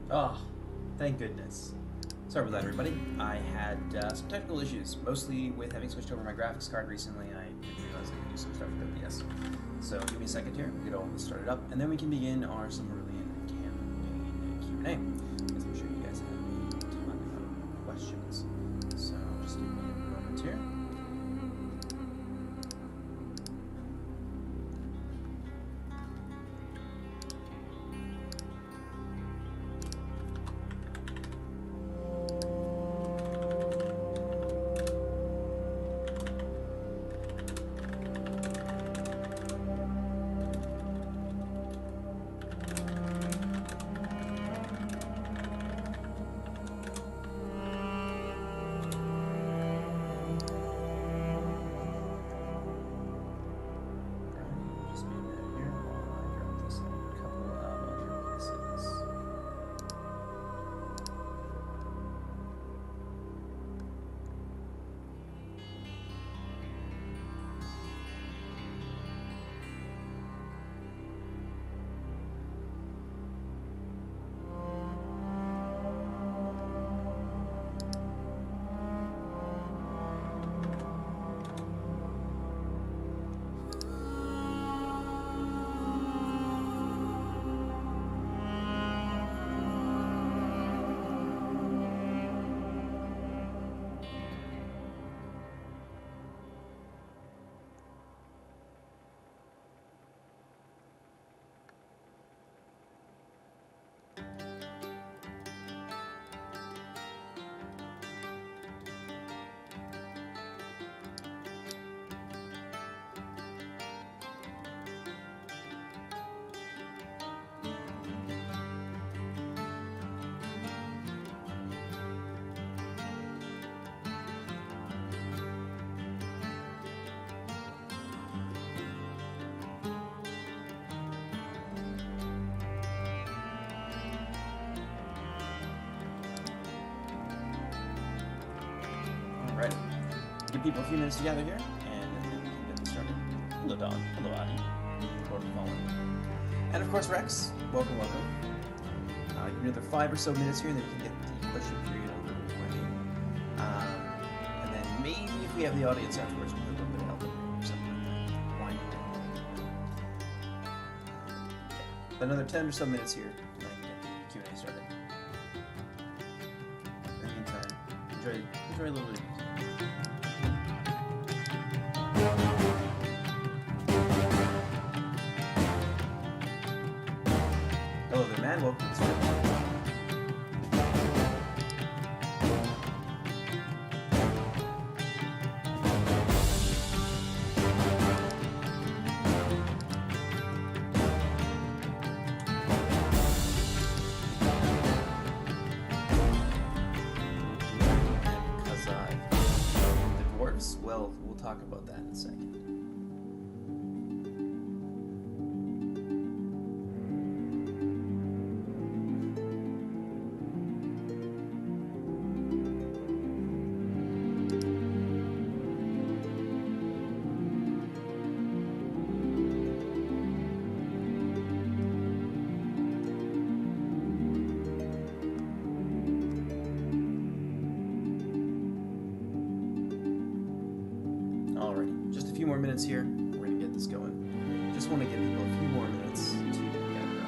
Oh, thank goodness. Sorry about that, everybody. I had some technical issues, mostly with having switched over my graphics card recently. I didn't realize I could do some stuff with OBS. So give me a second here, we'll get all this started up, and then we can begin our Silmarillion campaign Q&A, as I'm sure you guys have a ton of questions. So just give me a moment here. Alright, give people a few minutes to gather here, and then we can get this started. Hello, Don. Hello, Adi. Lord Fallen. And of course, Rex. Welcome, welcome. Give me another 5 or so minutes here, and then we can get the question period over with. And then maybe if we have the audience afterwards, we'll have a little bit of help or something like that. Why not? Yeah. Another 10 or so minutes here, and then I can get the Q&A started. In the meantime, enjoy a little bit of music. Hello there, man. Welcome to the stream. The dwarves? Well, we'll talk about that in a second. More minutes here. We're gonna get this going. Just want to give people a few more minutes to gather up.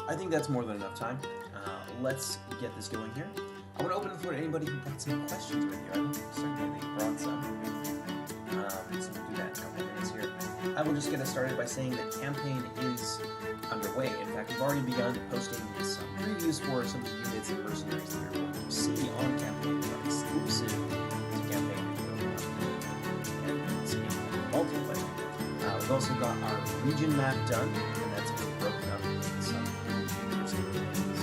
I think that's more than enough time. Let's get this going here. I want to open the floor to anybody who brought some questions with you. I don't certainly think brought some. So we'll do that in a couple of minutes here. I will just get us started by saying that campaign is underway. In fact, we've already begun posting some previews for some of the units and mercenaries that you're going to see on campaign that are exclusive to campaign. And it's in multiplayer. We've also also got our region map done, and that's been broken up into some interesting things.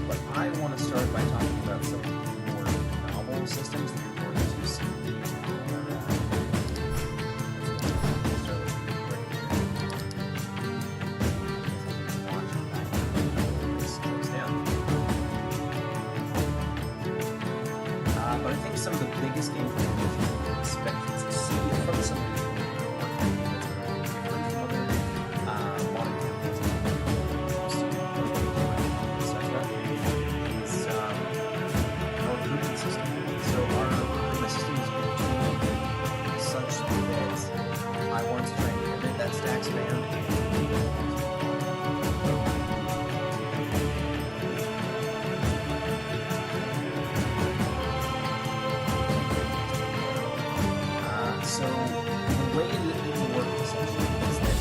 But I want to start by talking about some more novel systems that you're going to see. But I think some of the biggest game changes we expect to see from some of these modern campaigns, is our recruitment system. So our recruitment system is going to be such that I want to try and limit that stacks band. So the way that it will work essentially is that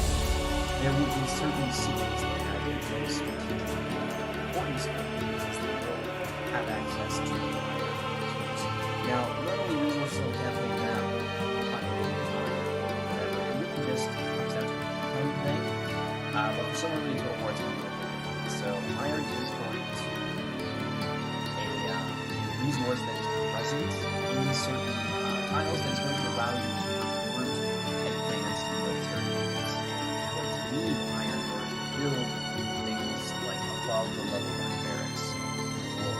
there will be certain cities that have a very strategic importance because they will have access to the resources. Now, not only resources on campaign now, but whatever, it really just comes down to the income thing. But for someone really to go more to so iron is going to be a resource that is present in certain tiles that is going to allow you to recruit advanced military units. And you're going to need iron in order to build things like above the level 1 barracks, or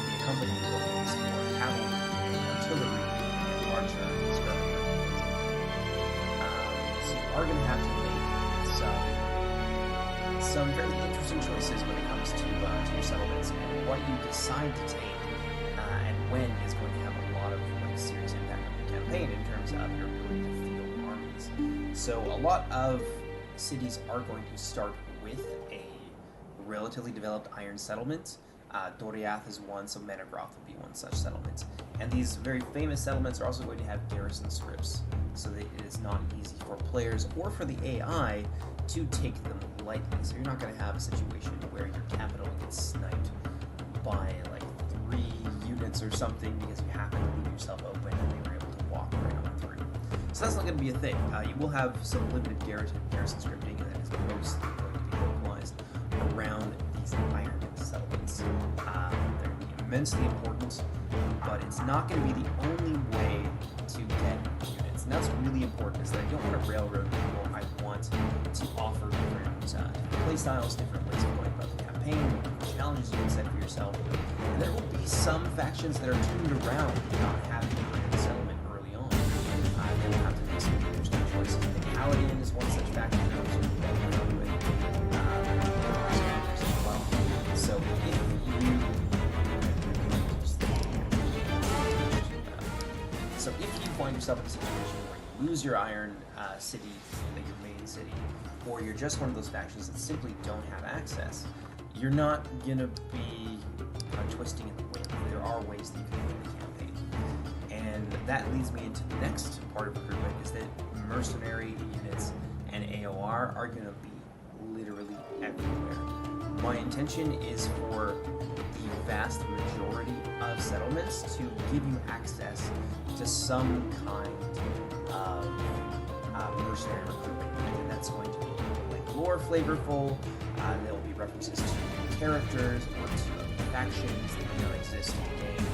be accompanying buildings for cavalry, artillery, archer, skirmisher. So you are going to have to make some very interesting choices when it comes to your settlements, and what you decide to take and when is going to have a lot of serious impact on your campaign in terms of your ability to field armies. So a lot of cities are going to start with a relatively developed iron settlement. Doriath is one, so Menegroth will be one such settlement. And these very famous settlements are also going to have garrison scripts, so that it is not easy for players or for the AI to take them lightly. So you're not going to have a situation where your capital gets sniped by like 3 units or something because you happen to leave yourself open and they were able to walk right on through. So that's not going to be a thing. You will have some limited garrison scripting, and that is mostly going to be localized around these iron settlements. They're going to be immensely important, but it's not going to be the only way to get units. And that's really important, is that I don't want to railroad people. I want to offer different play styles, different ways of going about the campaign, different challenges you can set for yourself. And there will be some factions that are tuned around not having an iron settlement early on. They will have to make some interesting choices. I think Paladin is one such faction that I'm sort of playing around with. As well. So if you find yourself in a situation where you lose your iron city, like your main city, or you're just one of those factions that simply don't have access, you're not going to be twisting in the wind. There are ways that you can win the campaign. And that leads me into the next part of recruitment, is that mercenary units and AOR are going to be literally everywhere. My intention is for the vast majority of settlements to give you access to some kind of mercenary recruitment. And that's going to be like lore flavorful. There will be references to characters or to factions that may not exist in the game.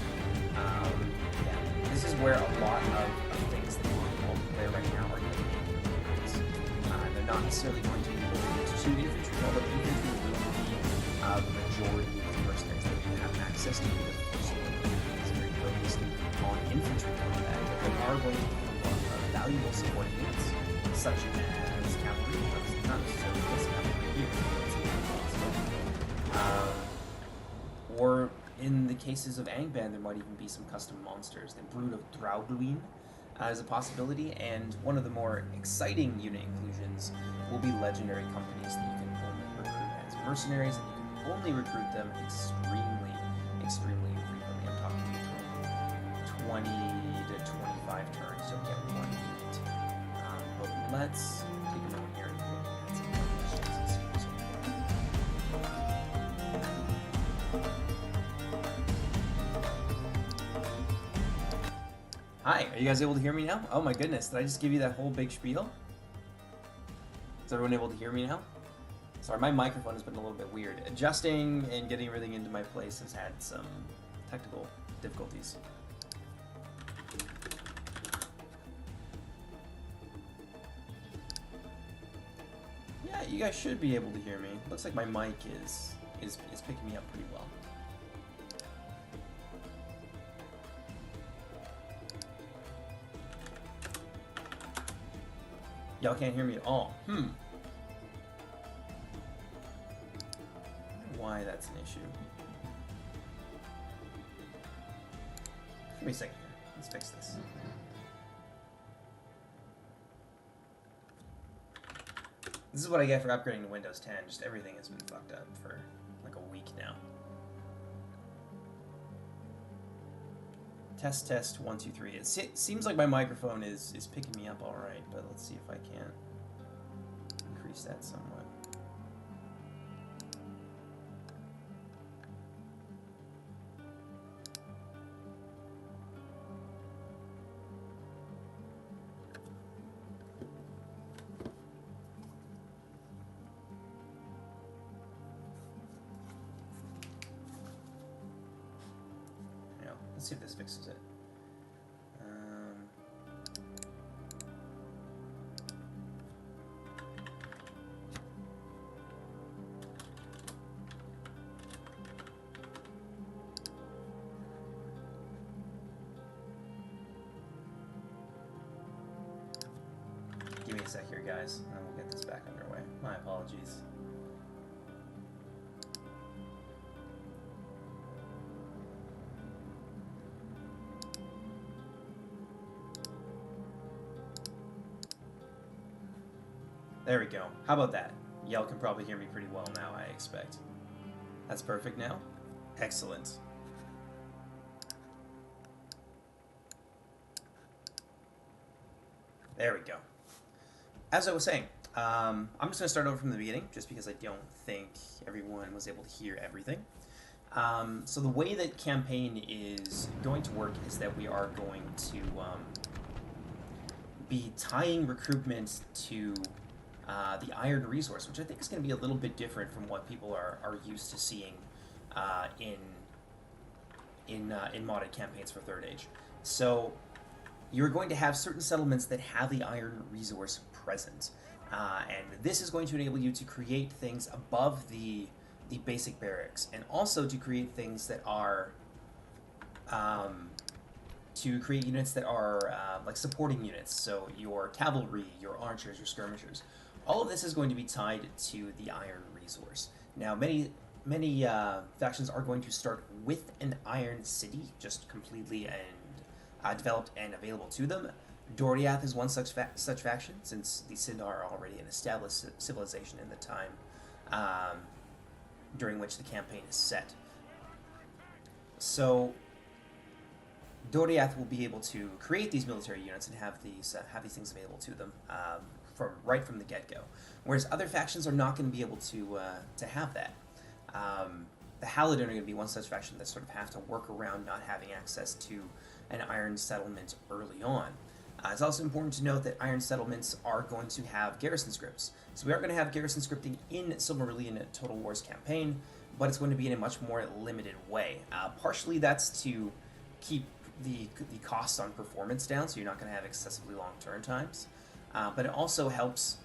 Yeah, this is where a lot of things that are in multiplayer right now are going to be improvements. They're not necessarily going to be limited to infantry, although infantry will be the majority of the mercenaries that you have access to, because most of them is very focused on infantry combat, but they are going to be a lot of valuable support units, such as cavalry, not necessarily this cavalry here, or in the cases of Angband, there might even be some custom monsters. The Brood of Draugluin is a possibility, and one of the more exciting unit inclusions will be legendary companies that you can only recruit as mercenaries, and you can only recruit them extremely infrequently. I'm talking between 20 to 25 turns, you'll get one unit. But let's take a moment here and look at some questions and see what's going on. Hi, are you guys able to hear me now? Oh my goodness, did I just give you that whole big spiel? Is everyone able to hear me now? Sorry, my microphone has been a little bit weird. Adjusting and getting everything into my place has had some technical difficulties. Yeah, you guys should be able to hear me. Looks like my mic is picking me up pretty well. Y'all can't hear me at all. Why that's an issue. Give me a second here. Let's fix this. This is what I get for upgrading to Windows 10. Just everything has been fucked up for like a week now. Test, test, 1, 2, 3. It seems like my microphone is picking me up all right, but let's see if I can increase that somewhat. Let's see if this fixes it. Give me a sec here, guys, and then we'll get this back underway. My apologies. There we go. How about that? Y'all can probably hear me pretty well now, I expect. That's perfect now? Excellent. There we go. As I was saying, I'm just going to start over from the beginning, just because I don't think everyone was able to hear everything. So the way that campaign is going to work is that we are going to be tying recruitment to the iron resource, which I think is going to be a little bit different from what people are used to seeing in modded campaigns for Third Age. So you're going to have certain settlements that have the iron resource present, and this is going to enable you to create things above the basic barracks, and also to create things that are units that are like supporting units. So your cavalry, your archers, your skirmishers. All of this is going to be tied to the iron resource. Now, many factions are going to start with an iron city, just completely and developed and available to them. Dorothonion is one such faction, since the Cid are already an established civilization in the time during which the campaign is set. So Dorothonion will be able to create these military units and have these things available to them right from the get-go, whereas other factions are not going to be able to have that. The Halidon are going to be one such faction that sort of have to work around not having access to an iron settlement early on. It's also important to note that iron settlements are going to have garrison scripts. So we are going to have garrison scripting in Silmarillion Total War's campaign, but it's going to be in a much more limited way. Partially that's to keep the costs on performance down, so you're not going to have excessively long turn times. But it also helps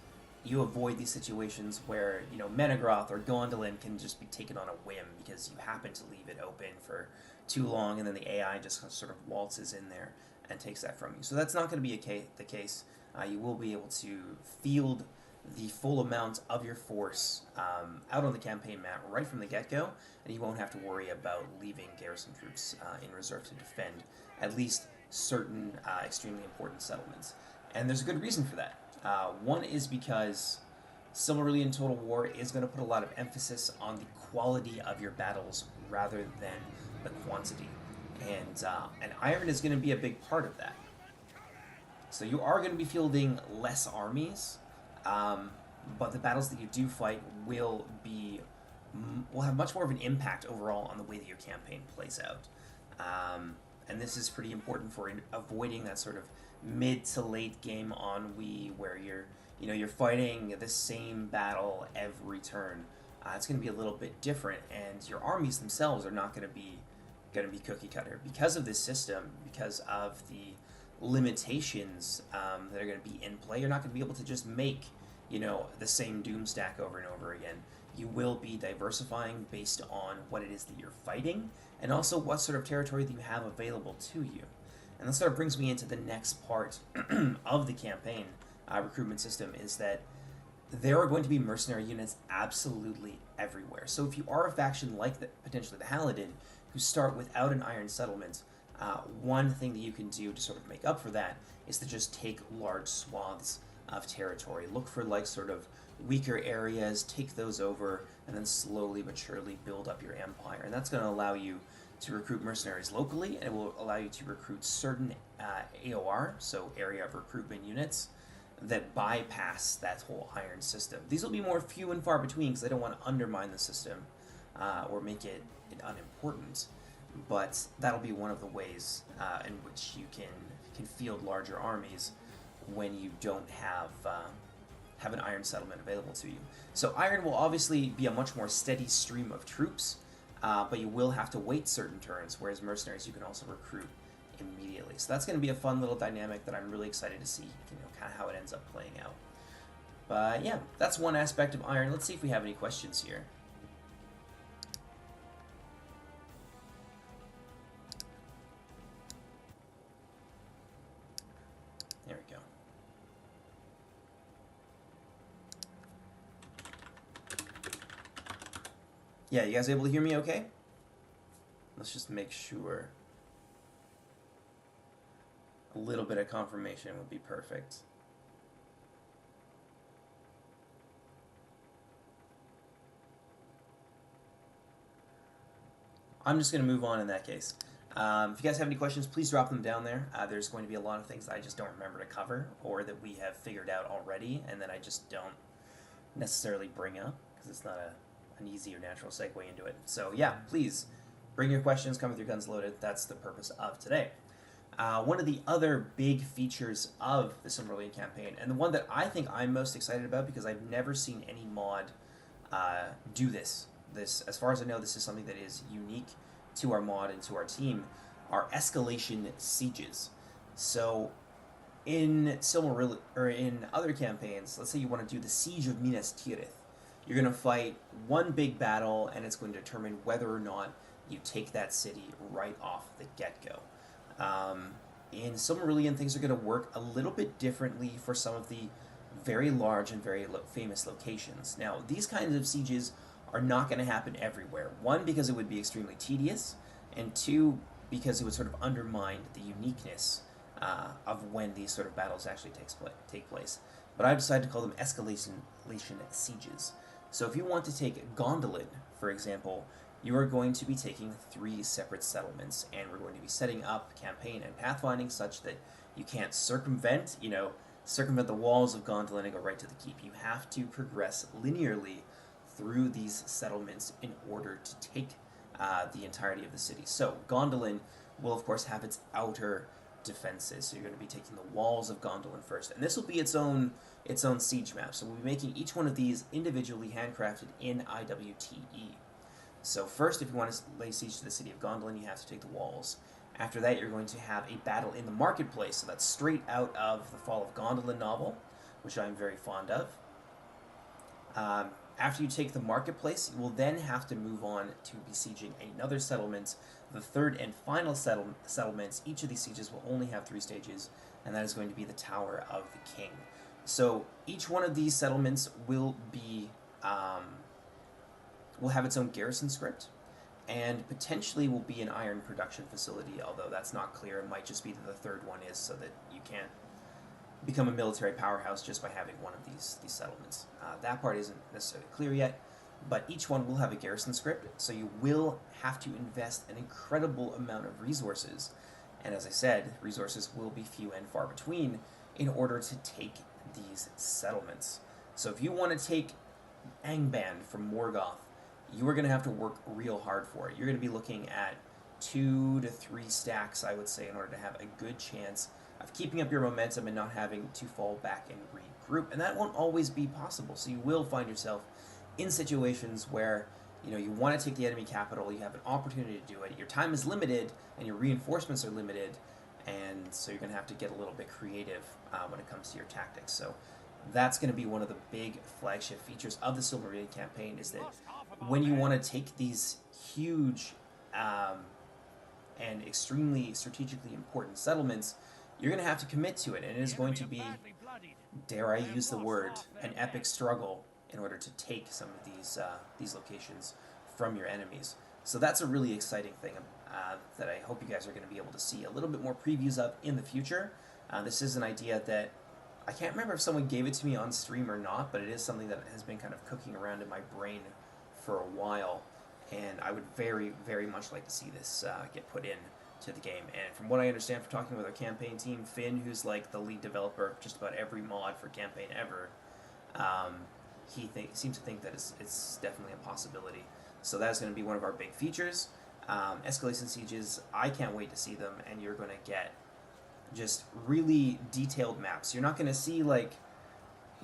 you avoid these situations where, you know, Menegroth or Gondolin can just be taken on a whim because you happen to leave it open for too long, and then the AI just sort of waltzes in there and takes that from you. So that's not going to be the case. You will be able to field the full amount of your force out on the campaign map right from the get-go, and you won't have to worry about leaving garrison troops in reserve to defend at least certain extremely important settlements. And there's a good reason for that. One is because Silmarillion Total War is going to put a lot of emphasis on the quality of your battles rather than the quantity. And iron is going to be a big part of that. So you are going to be fielding less armies, but the battles that you do fight will have much more of an impact overall on the way that your campaign plays out. And this is pretty important for avoiding that sort of mid to late game ennui where you know, you're fighting the same battle every turn. It's going to be a little bit different, and your armies themselves are not going to be cookie cutter because of this system, because of the limitations that are going to be in play. You're not going to be able to just make, you know, the same doom stack over and over again. You will be diversifying based on what it is that you're fighting, and also what sort of territory that you have available to you. And that sort of brings me into the next part of the campaign recruitment system, is that there are going to be mercenary units absolutely everywhere. So if you are a faction like potentially the Halidin, who start without an iron settlement, one thing that you can do to sort of make up for that is to just take large swaths of territory. Look for like sort of weaker areas, take those over, and then slowly but surely build up your empire. And that's going to allow you to recruit mercenaries locally, and it will allow you to recruit certain AOR, so area of recruitment units, that bypass that whole iron system. These will be more few and far between because I don't want to undermine the system or make it unimportant, but that'll be one of the ways in which you can field larger armies when you don't have an iron settlement available to you. So iron will obviously be a much more steady stream of troops, but you will have to wait certain turns, whereas mercenaries you can also recruit immediately. So that's going to be a fun little dynamic that I'm really excited to see, you know, kind of how it ends up playing out. But yeah, that's one aspect of iron. Let's see if we have any questions here. There we go. Yeah, you guys able to hear me okay? Let's just make sure. A little bit of confirmation would be perfect. I'm just going to move on in that case. If you guys have any questions, please drop them down there. There's going to be a lot of things I just don't remember to cover, or that we have figured out already, and that I just don't necessarily bring up, because it's not an easy or natural segue into it. So yeah, please bring your questions, come with your guns loaded. That's the purpose of today. One of the other big features of the Silmarillion campaign, and the one that I think I'm most excited about because I've never seen any mod do this. As far as I know, this is something that is unique to our mod and to our team, are Escalation Sieges. So in Silmarillion, or in other campaigns, let's say you want to do the Siege of Minas Tirith. You're going to fight one big battle, and it's going to determine whether or not you take that city right off the get-go. In Silmarillion, things are going to work a little bit differently for some of the very large and very famous locations. Now, these kinds of sieges are not going to happen everywhere. One, because it would be extremely tedious, and two, because it would sort of undermine the uniqueness of when these sort of battles actually take place. But I've decided to call them Escalation Sieges. So if you want to take Gondolin, for example, you are going to be taking 3 separate settlements, and we're going to be setting up campaign and pathfinding such that you can't circumvent the walls of Gondolin and go right to the keep. You have to progress linearly through these settlements in order to take the entirety of the city. So Gondolin will of course have its outer defenses. So you're going to be taking the walls of Gondolin first, and this will be its own siege map. So we'll be making each one of these individually handcrafted in IWTE. So first, if you want to lay siege to the city of Gondolin, you have to take the walls. After that, you're going to have a battle in the marketplace. So that's straight out of the Fall of Gondolin novel, which I'm very fond of. After you take the marketplace, you will then have to move on to besieging another settlement, the third and final settlements. Each of these sieges will only have 3 stages, and that is going to be the Tower of the King. So each one of these settlements will be will have its own garrison script, and potentially will be an iron production facility, although that's not clear. It might just be that the third one is, so that you can't become a military powerhouse just by having one of these settlements. That part isn't necessarily clear yet, but each one will have a garrison script, so you will have to invest an incredible amount of resources, and as I said, resources will be few and far between in order to take these settlements. So if you want to take Angband from Morgoth, you are going to have to work real hard for it. You're going to be looking at 2 to 3 stacks, I would say, in order to have a good chance of keeping up your momentum and not having to fall back and group, and that won't always be possible. So you will find yourself in situations where you want to take the enemy capital, you have an opportunity to do it, your time is limited, and your reinforcements are limited, and so you're going to have to get a little bit creative when it comes to your tactics. So that's going to be one of the big flagship features of the Silmarillion campaign, is that when you want to take these huge and extremely strategically important settlements, you're going to have to commit to it, and it is going to be, dare I use the word, an epic struggle in order to take some of these locations from your enemies. So that's a really exciting thing that I hope you guys are going to be able to see a little bit more previews of in the future. This is an idea that I can't remember if someone gave it to me on stream or not, but it is something that has been kind of cooking around in my brain for a while, and I would very, very much like to see this get put in to the game. And from what I understand from talking with our campaign team, Finn, who's like the lead developer of just about every mod for campaign ever, he seems to think that it's definitely a possibility. So that's going to be one of our big features. Escalation Sieges, I can't wait to see them, and you're going to get just really detailed maps. You're not going to see, like,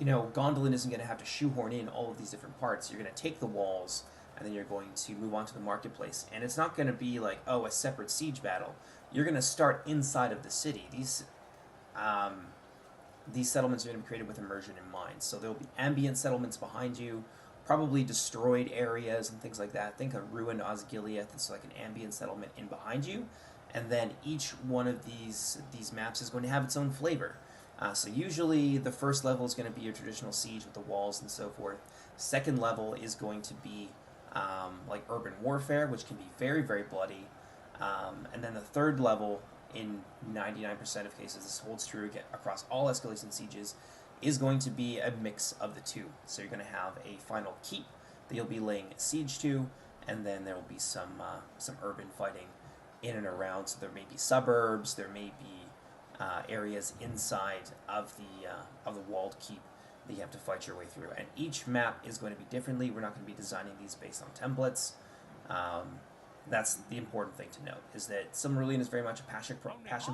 Gondolin isn't going to have to shoehorn in all of these different parts. You're going to take the walls, and then you're going to move on to the marketplace. And it's not going to be like, oh, a separate siege battle. You're going to start inside of the city. These settlements are going to be created with immersion in mind. So there will be ambient settlements behind you, probably destroyed areas and things like that. Think of ruined Osgiliath. It's like an ambient settlement in behind you. And then each one of these maps is going to have its own flavor. So usually the first level is going to be your traditional siege with the walls and so forth. Second level is going to be like urban warfare, which can be very, very bloody. And then the third level, in 99% of cases, this holds true across all Escalation Sieges, is going to be a mix of the two. So you're going to have a final keep that you'll be laying siege to, and then there will be some urban fighting in and around. So there may be suburbs, there may be areas inside of the walled keep that you have to fight your way through. And each map is going to be differently. We're not going to be designing these based on templates. That's the important thing to note, is that Silmarillion is very much a passion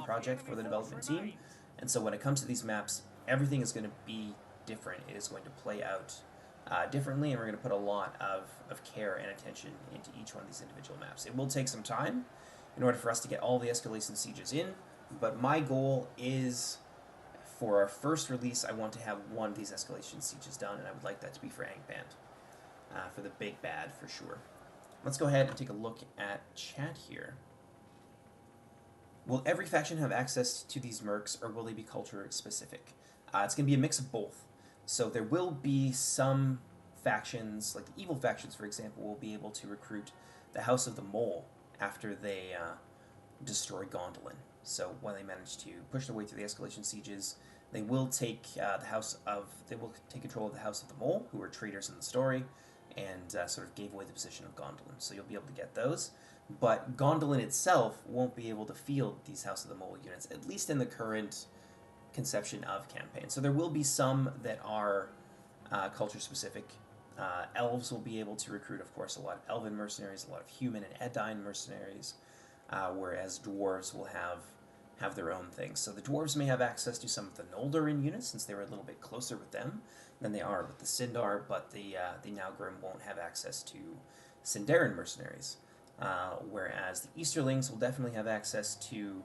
project for the development team, and so when it comes to these maps, everything is going to be different. It is going to play out differently, and we're going to put a lot of care and attention into each one of these individual maps. It will take some time in order for us to get all the Escalation Sieges in, but my goal is, for our first release, I want to have one of these Escalation Sieges done, and I would like that to be for Angband, for the big bad for sure. Let's go ahead and take a look at chat here. Will every faction have access to these mercs, or will they be culture specific? It's going to be a mix of both. So there will be some factions, like the evil factions, for example, will be able to recruit the House of the Mole after they destroy Gondolin. So when they manage to push their way through the Escalation Sieges, they will take they will take control of the House of the Mole, who are traitors in the story, and sort of gave away the position of Gondolin. So you'll be able to get those. But Gondolin itself won't be able to field these House of the Mole units, at least in the current conception of campaign. So there will be some that are culture-specific. Elves will be able to recruit, of course, a lot of elven mercenaries, a lot of human and Edain mercenaries, whereas dwarves will have their own things. So the dwarves may have access to some of the Noldorin units, since they were a little bit closer with them than they are with the Sindar, but the Nalgrim won't have access to Sindarin mercenaries. Whereas the Easterlings will definitely have access to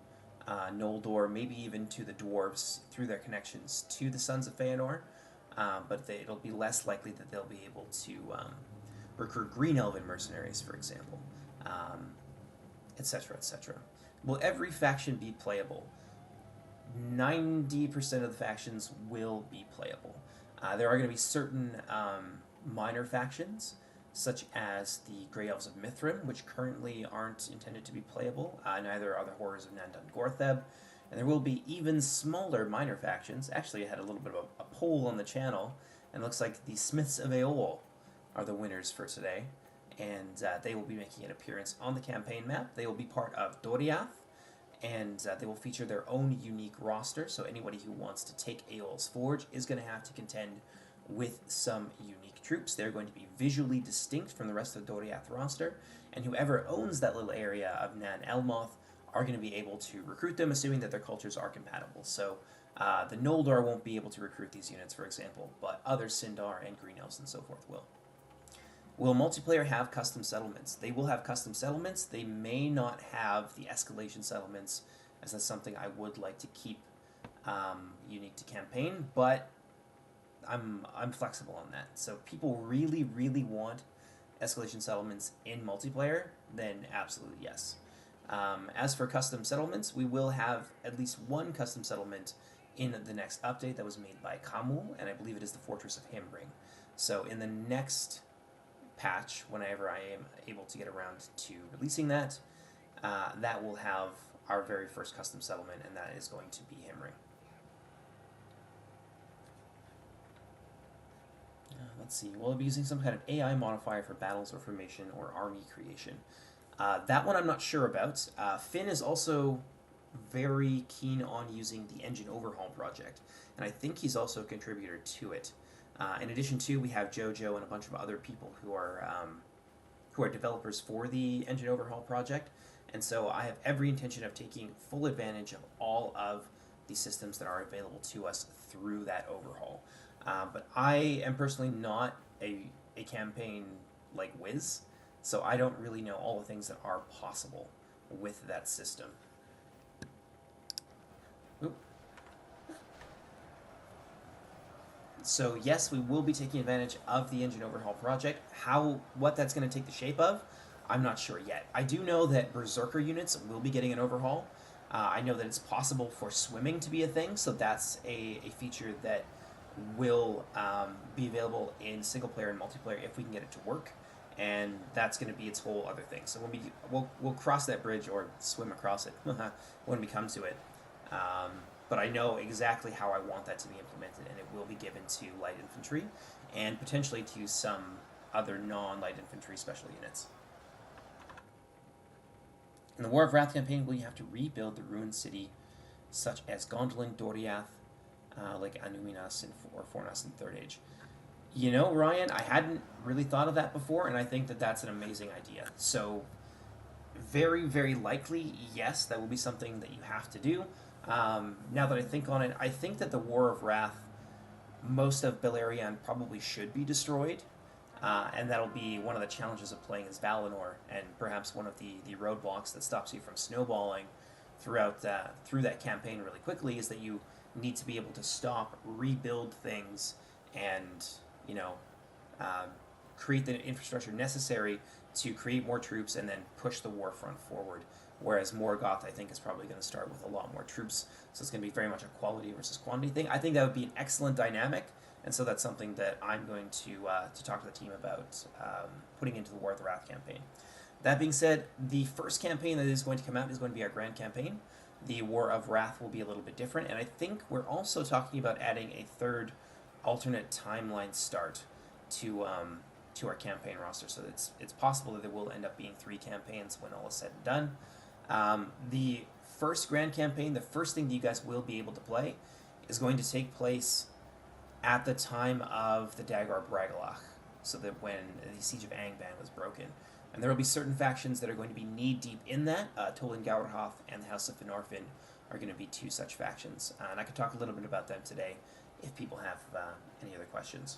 Noldor, maybe even to the dwarves through their connections to the Sons of Feanor, but it'll be less likely that they'll be able to recruit Green Elven mercenaries, for example, etc., etc. Will every faction be playable? 90% of the factions will be playable. There are going to be certain minor factions, such as the Grey Elves of Mithrin, which currently aren't intended to be playable. Neither are the Horrors of Nandan Gortheb. And there will be even smaller minor factions. Actually, I had a little bit of a poll on the channel, and it looks like the Smiths of Aeol are the winners for today. And they will be making an appearance on the campaign map. They will be part of Doriath, and they will feature their own unique roster, so anybody who wants to take Aeol's Forge is going to have to contend with some unique troops. They're going to be visually distinct from the rest of the Doriath roster, and whoever owns that little area of Nan Elmoth are going to be able to recruit them, assuming that their cultures are compatible. So The Noldor won't be able to recruit these units, for example, but other Sindar and Green Elves and so forth will. Will multiplayer have custom settlements? They will have custom settlements. They may not have the escalation settlements, as that's something I would like to keep unique to campaign, but I'm flexible on that. So if people really, really want escalation settlements in multiplayer, then absolutely yes. As for custom settlements, we will have at least one custom settlement in the next update that was made by Kamul, and I believe it is the Fortress of Himbring. So in the next patch, whenever I am able to get around to releasing that, that will have our very first custom settlement, and that is going to be Himbring. Let's see, will it be using some kind of AI modifier for battles or formation or army creation? That one I'm not sure about. Finn is also very keen on using the engine overhaul project, and I think he's also a contributor to it. In addition to, we have JoJo and a bunch of other people who are developers for the engine overhaul project, and so I have every intention of taking full advantage of all of the systems that are available to us through that overhaul. But I am personally not a campaign like whiz, so I don't really know all the things that are possible with that system. Oop. So yes, we will be taking advantage of the engine overhaul project. What that's going to take the shape of, I'm not sure yet. I do know that Berserker units will be getting an overhaul. I know that it's possible for swimming to be a thing, so that's a feature that will be available in single player and multiplayer if we can get it to work, and that's going to be its whole other thing. So when we'll cross that bridge or swim across it when we come to it. But I know exactly how I want that to be implemented, and it will be given to light infantry and potentially to some other non-light infantry special units. In the War of Wrath campaign, will you have to rebuild the ruined city such as Gondolin, Doriath, like Anuminas or Fornas in Third Age? You know, Ryan, I hadn't really thought of that before, and I think that that's an amazing idea. So very, very likely, yes, that will be something that you have to do. Now that I think on it, I think that the War of Wrath, most of Beleriand probably should be destroyed, and that'll be one of the challenges of playing as Valinor, and perhaps one of the roadblocks that stops you from snowballing through that campaign really quickly, is that you need to be able to stop, rebuild things, and create the infrastructure necessary to create more troops and then push the war front forward. Whereas Morgoth, I think, is probably going to start with a lot more troops, so it's going to be very much a quality versus quantity thing. I think that would be an excellent dynamic, and so that's something that I'm going to talk to the team about putting into the War of the Wrath campaign. That being said, the first campaign that is going to come out is going to be our grand campaign. The War of Wrath will be a little bit different, and I think we're also talking about adding a third alternate timeline start to our campaign roster, so it's possible that there will end up being 3 campaigns when all is said and done. The first grand campaign, the first thing that you guys will be able to play, is going to take place at the time of the Dagor Bragalach, so that when the Siege of Angband was broken. And there will be certain factions that are going to be knee-deep in that. Tolin Gaurhoth and the House of Finarfin are going to be 2 such factions. And I could talk a little bit about them today if people have any other questions.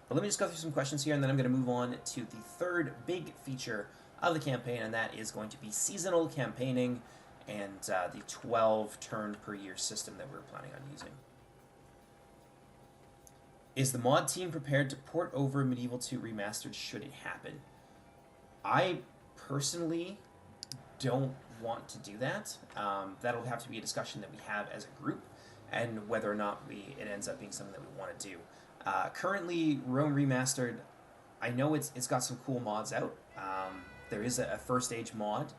But let me just go through some questions here, and then I'm going to move on to the third big feature of the campaign, and that is going to be seasonal campaigning and the 12 turn per year system that we're planning on using. Is the mod team prepared to port over Medieval 2 Remastered should it happen? I personally don't want to do that. That'll have to be a discussion that we have as a group, and whether or not it ends up being something that we want to do. Currently, Rome Remastered, I know it's got some cool mods out. There is a First Age mod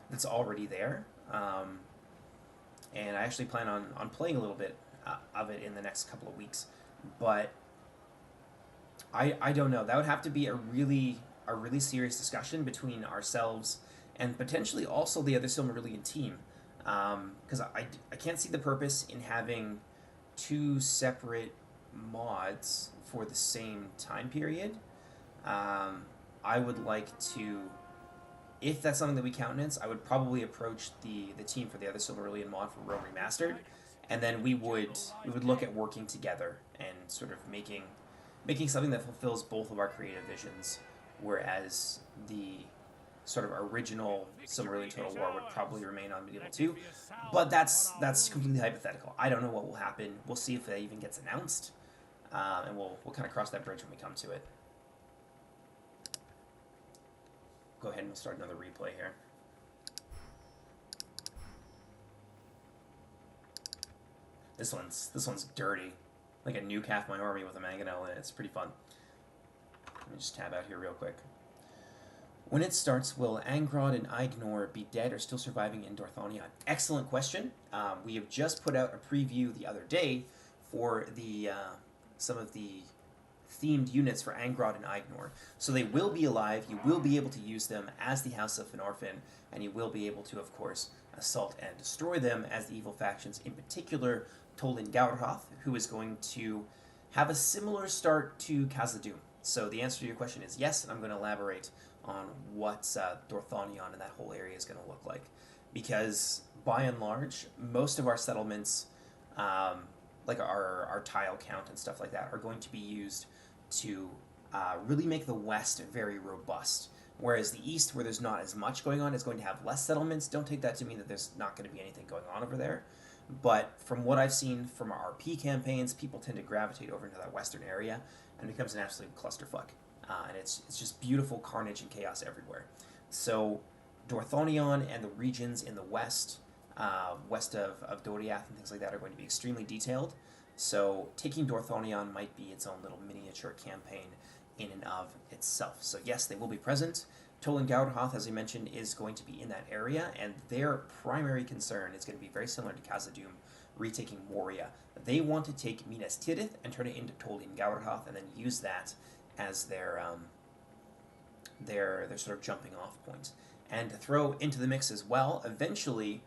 that's already there, and I actually plan on playing a little bit of it in the next couple of weeks. But I don't know. That would have to be a really serious discussion between ourselves and potentially also the other Silmarillion team, because I can't see the purpose in having 2 separate mods for the same time period. I would like to, if that's something that we countenance, I would probably approach the team for the other Silmarillion mod for Rome Remastered and then we would look at working together and sort of making something that fulfills both of our creative visions, whereas the sort of original Silmarillion Total War would probably remain on Medieval 2, but that's completely hypothetical. I don't know what will happen. We'll see if that even gets announced, and we'll kind of cross that bridge when we come to it. Go ahead and we'll start another replay here. This one's dirty, like a nuke half my army with a mangonel in it. It's pretty fun. Let me just tab out here real quick. When it starts, will Angrod and Ignor be dead or still surviving in Dorothonion? Excellent question. We have just put out a preview the other day for the some of the themed units for Angrod and Ignor. So they will be alive. You will be able to use them as the House of Finarfin, and you will be able to, of course, assault and destroy them as the evil factions, in particular Tolin Gaurhoth, who is going to have a similar start to Khazad-dûm. So the answer to your question is yes, and I'm going to elaborate on what Dorothonion and that whole area is going to look like. Because, by and large, most of our settlements, like our tile count and stuff like that, are going to be used to really make the West very robust. Whereas the East, where there's not as much going on, is going to have less settlements. Don't take that to mean that there's not going to be anything going on over there. But from what I've seen from our RP campaigns, people tend to gravitate over into that western area, and it becomes an absolute clusterfuck. And it's just beautiful carnage and chaos everywhere. So Dorothonion and the regions in the west, west of Doriath and things like that, are going to be extremely detailed. So taking Dorothonion might be its own little miniature campaign in and of itself. So yes, they will be present. Tolin Gaurhoth, as I mentioned, is going to be in that area, and their primary concern is going to be very similar to Khazad-dûm, retaking Moria. They want to take Minas Tirith and turn it into Tolin Gaurhoth, and then use that as their sort of jumping off point. And to throw into the mix as well, eventually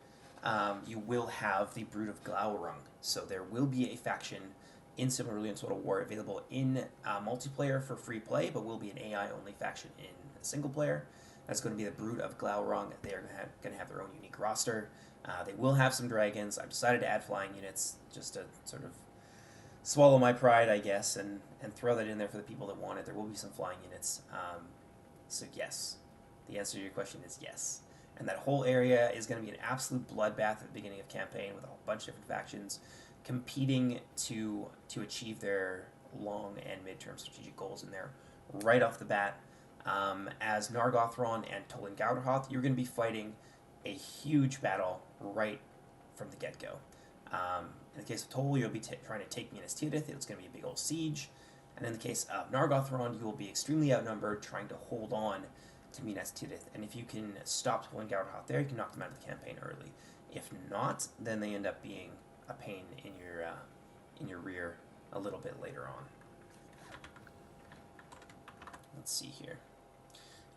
you will have the Brood of Glaurung. So there will be a faction in Silmarillion Total War available in multiplayer for free play, but will be an AI-only faction in single player. That's going to be the Brood of Glaurung. They are going to have their own unique roster. They will have some dragons. I've decided to add flying units just to sort of swallow my pride, I guess, and throw that in there for the people that want it. There will be some flying units. So yes, the answer to your question is yes. And that whole area is going to be an absolute bloodbath at the beginning of campaign with a whole bunch of different factions competing to achieve their long and mid-term strategic goals in there right off the bat. As Nargothrond and Tolin Gaurhoth, you're going to be fighting a huge battle right from the get-go. In the case of Tol, you'll be trying to take Minas Tirith. It's going to be a big old siege. And in the case of Nargothrond, you will be extremely outnumbered, trying to hold on to Minas Tirith. And if you can stop Tolin Gaurhoth there, you can knock them out of the campaign early. If not, then they end up being a pain in your rear a little bit later on. Let's see here.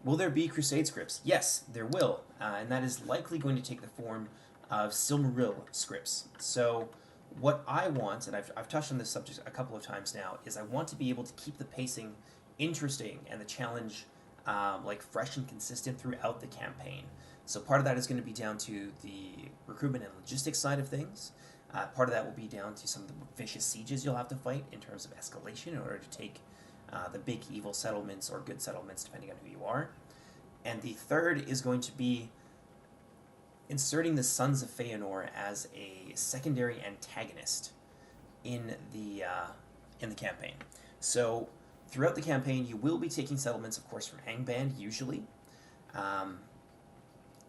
Will there be Crusade scripts? Yes, there will, and that is likely going to take the form of Silmaril scripts. So what I want, and I've touched on this subject a couple of times now, is I want to be able to keep the pacing interesting and the challenge like fresh and consistent throughout the campaign. So part of that is going to be down to the recruitment and logistics side of things. Part of that will be down to some of the vicious sieges you'll have to fight in terms of escalation in order to take the big evil settlements or good settlements, depending on who you are. And the third is going to be inserting the Sons of Feanor as a secondary antagonist in the campaign. So throughout the campaign, you will be taking settlements, of course, from Angband, usually.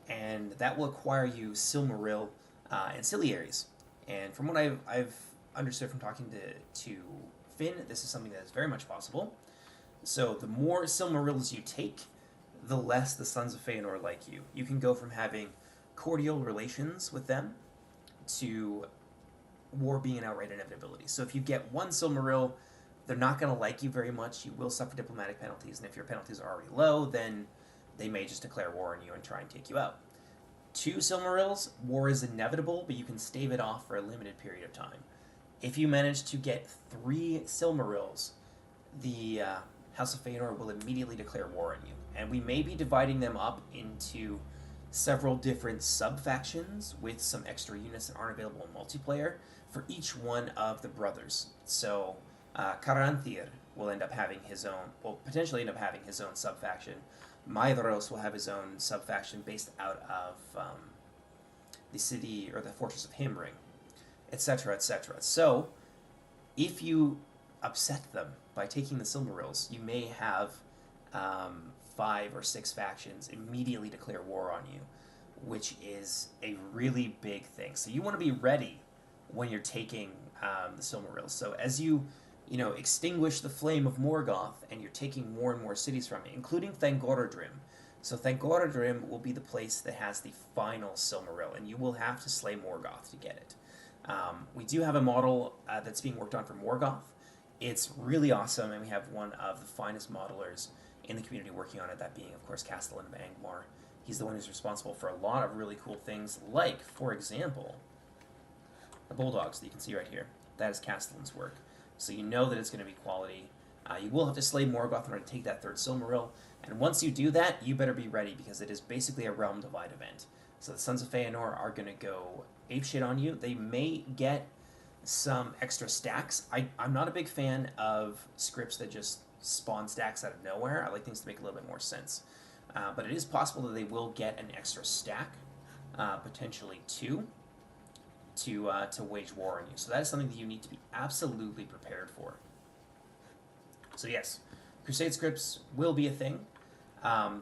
And that will acquire you Silmaril ancillaries. And from what I've understood from talking to Finn, this is something that is very much possible. So the more Silmarils you take, the less the Sons of Feanor like you. You can go from having cordial relations with them to war being an outright inevitability. So if you get one Silmaril, they're not going to like you very much. You will suffer diplomatic penalties, and if your penalties are already low, then they may just declare war on you and try and take you out. 2 Silmarils, war is inevitable, but you can stave it off for a limited period of time. If you manage to get 3 Silmarils, the House of Feanor will immediately declare war on you. And we may be dividing them up into several different sub-factions with some extra units that aren't available in multiplayer for each one of the brothers. So Caranthir will end up having his own, will potentially end up having his own sub-faction. Maedhros will have his own sub-faction based out of the city or the fortress of Himring, etc., etc. So, if you upset them by taking the Silmarils, you may have 5 or 6 factions immediately declare war on you, which is a really big thing. So you want to be ready when you're taking the Silmarils. So as you extinguish the flame of Morgoth, and you're taking more and more cities from it, including Thangorodrim. So Thangorodrim will be the place that has the final Silmaril, and you will have to slay Morgoth to get it. We do have a model that's being worked on for Morgoth. It's really awesome, and we have one of the finest modelers in the community working on it, that being, of course, Castellan of Angmar. He's the one who's responsible for a lot of really cool things, like, for example, the Bulldogs that you can see right here. That is Castellan's work. So you know that it's going to be quality. You will have to slay Morgoth in order to take that 3rd Silmaril, and once you do that, you better be ready, because it is basically a Realm Divide event. So the Sons of Feanor are going to go apeshit on you. They may get some extra stacks. I'm not a big fan of scripts that just spawn stacks out of nowhere. I like things to make a little bit more sense. But it is possible that they will get an extra stack, potentially 2, to wage war on you. So that is something that you need to be absolutely prepared for. So yes, Crusade scripts will be a thing.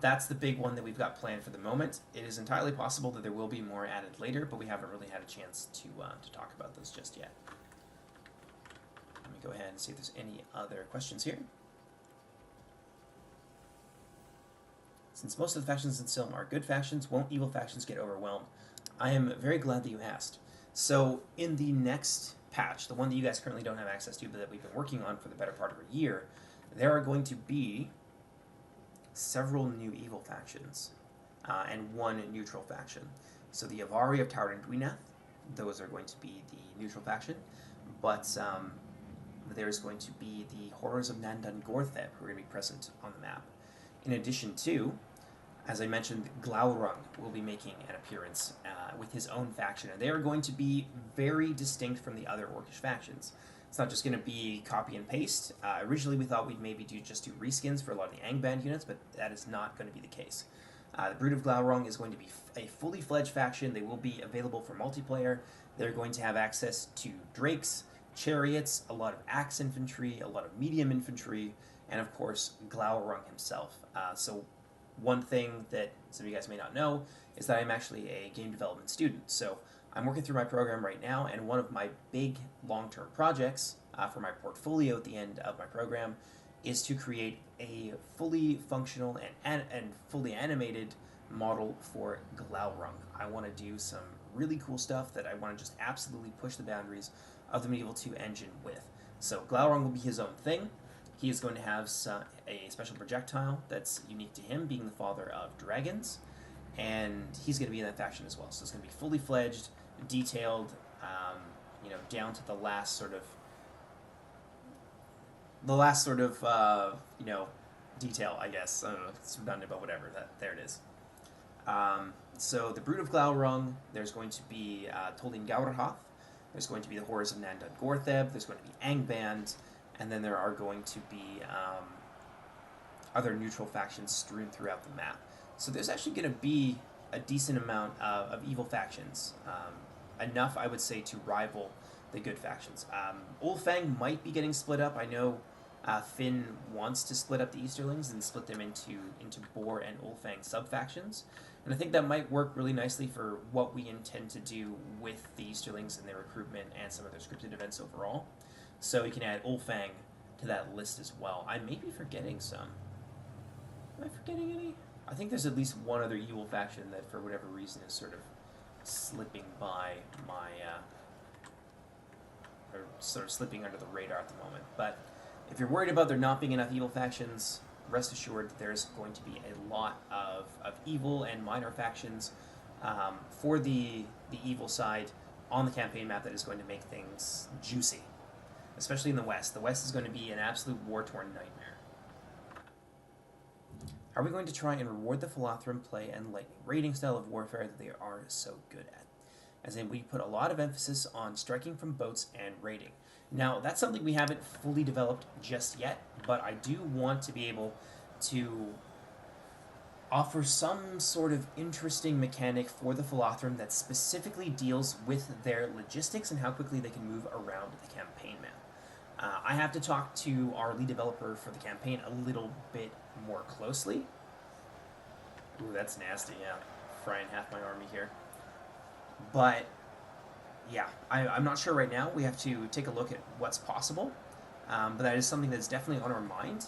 That's the big one that we've got planned for the moment. It is entirely possible that there will be more added later, but we haven't really had a chance to talk about those just yet. Let me go ahead and see if there's any other questions here. Since most of the factions in Silmar are good factions, won't evil factions get overwhelmed? I am very glad that you asked. So in the next patch, the one that you guys currently don't have access to, but that we've been working on for the better part of a year, there are going to be several new evil factions and 1 neutral faction. So the Avari of Tauren Dwyneth, those are going to be the neutral faction, but there's going to be the Horrors of Nandan Gortheb, who are going to be present on the map. In addition to, as I mentioned, Glaurung will be making an appearance with his own faction, and they are going to be very distinct from the other Orcish factions. It's not just going to be copy and paste. Originally we thought we'd maybe do reskins for a lot of the Angband units, but that is not going to be the case. The Brood of Glaurung is going to be a fully fledged faction. They will be available for multiplayer. They're going to have access to drakes, chariots, a lot of axe infantry, a lot of medium infantry, and of course Glaurung himself. So one thing that some of you guys may not know is that I'm actually a game development student. So I'm working through my program right now, and one of my big long-term projects for my portfolio at the end of my program is to create a fully functional and fully animated model for Glaurung. I want to do some really cool stuff that I want to just absolutely push the boundaries of the Medieval 2 engine with. So Glaurung will be his own thing. He is going to have a special projectile that's unique to him, being the father of dragons, and he's going to be in that faction as well. So it's going to be fully fledged, detailed, down to the last sort of detail, I guess. I don't know, it's redundant, but whatever. There it is. So the Brood of Glaurung, there's going to be Tolin Gaurhath, there's going to be the Horrors of Nandan Gortheb, there's going to be Angband, and then there are going to be other neutral factions strewn throughout the map. So there's actually going to be a decent amount of evil factions. Enough, I would say, to rival the good factions. Ulfang might be getting split up. I know Finn wants to split up the Easterlings and split them into Boar and Ulfang sub-factions. And I think that might work really nicely for what we intend to do with the Easterlings and their recruitment and some of their scripted events overall. So we can add Ulfang to that list as well. I may be forgetting some. Am I forgetting any? I think there's at least one other evil faction that, for whatever reason, is sort of slipping by my, or sort of slipping under the radar at the moment. But if you're worried about there not being enough evil factions, rest assured that there's going to be a lot of evil and minor factions for the evil side on the campaign map that is going to make things juicy, especially in the West. The West is going to be an absolute war-torn nightmare. Are we going to try and reward the Philothrum play and lightning raiding style of warfare that they are so good at? As in, we put a lot of emphasis on striking from boats and raiding. Now, that's something we haven't fully developed just yet, but I do want to be able to offer some sort of interesting mechanic for the Philothrum that specifically deals with their logistics and how quickly they can move around the campaign map. I have to talk to our lead developer for the campaign a little bit more closely. Ooh, that's nasty, yeah. Frying half my army here. But, yeah, I'm not sure right now. We have to take a look at what's possible. But that is something that's definitely on our mind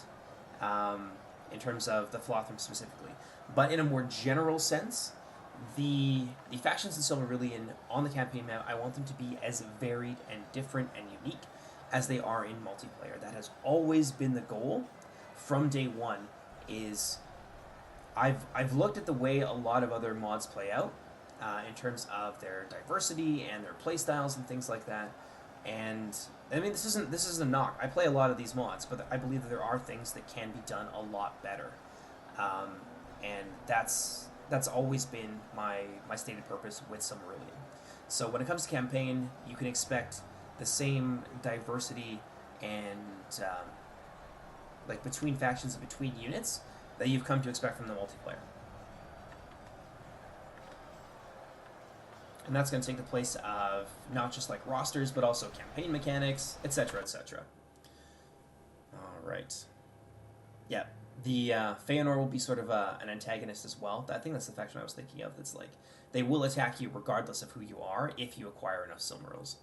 in terms of the Philothrum specifically. But in a more general sense, the factions in Silmarillion on the campaign map, I want them to be as varied and different and unique as they are in multiplayer. That has always been the goal from day one. Is I've looked at the way a lot of other mods play out in terms of their diversity and their playstyles and things like that. And I mean, this isn't a knock. I play a lot of these mods, but I believe that there are things that can be done a lot better. And that's always been my stated purpose with Silmarillion. So when it comes to campaign, you can expect the same diversity and like between factions and between units that you've come to expect from the multiplayer. And that's going to take the place of not just like rosters, but also campaign mechanics, etc., etc. All right. Yeah, the Feanor will be sort of an antagonist as well. I think that's the faction I was thinking of. It's like they will attack you regardless of who you are if you acquire enough Silmarils.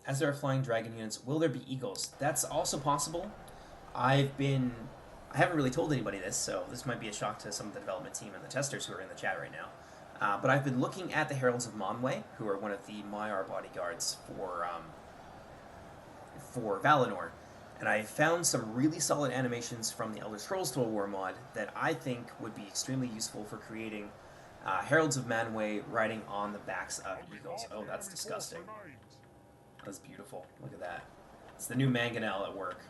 As there are flying dragon units, will there be eagles? That's also possible. I haven't really told anybody this, so this might be a shock to some of the development team and the testers who are in the chat right now. But I've been looking at the Heralds of Manwë, who are one of the Maiar bodyguards for Valinor, and I found some really solid animations from the Elder Scrolls Total War mod that I think would be extremely useful for creating Heralds of Manwë riding on the backs of eagles. Oh, that's disgusting. That's beautiful. Look at that. It's the new Mangonel at work.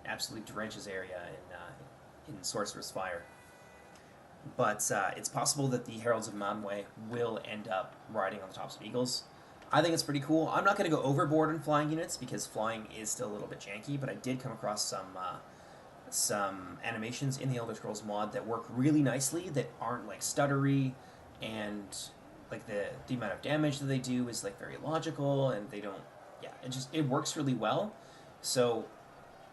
Absolutely drenches area in Sorcerer's Fire. But it's possible that the Heralds of Manwë will end up riding on the tops of eagles. I think it's pretty cool. I'm not going to go overboard on flying units because flying is still a little bit janky, but I did come across some animations in the Elder Scrolls mod that work really nicely, that aren't like stuttery, and like the amount of damage that they do is like very logical, and they don't, yeah, it works really well. So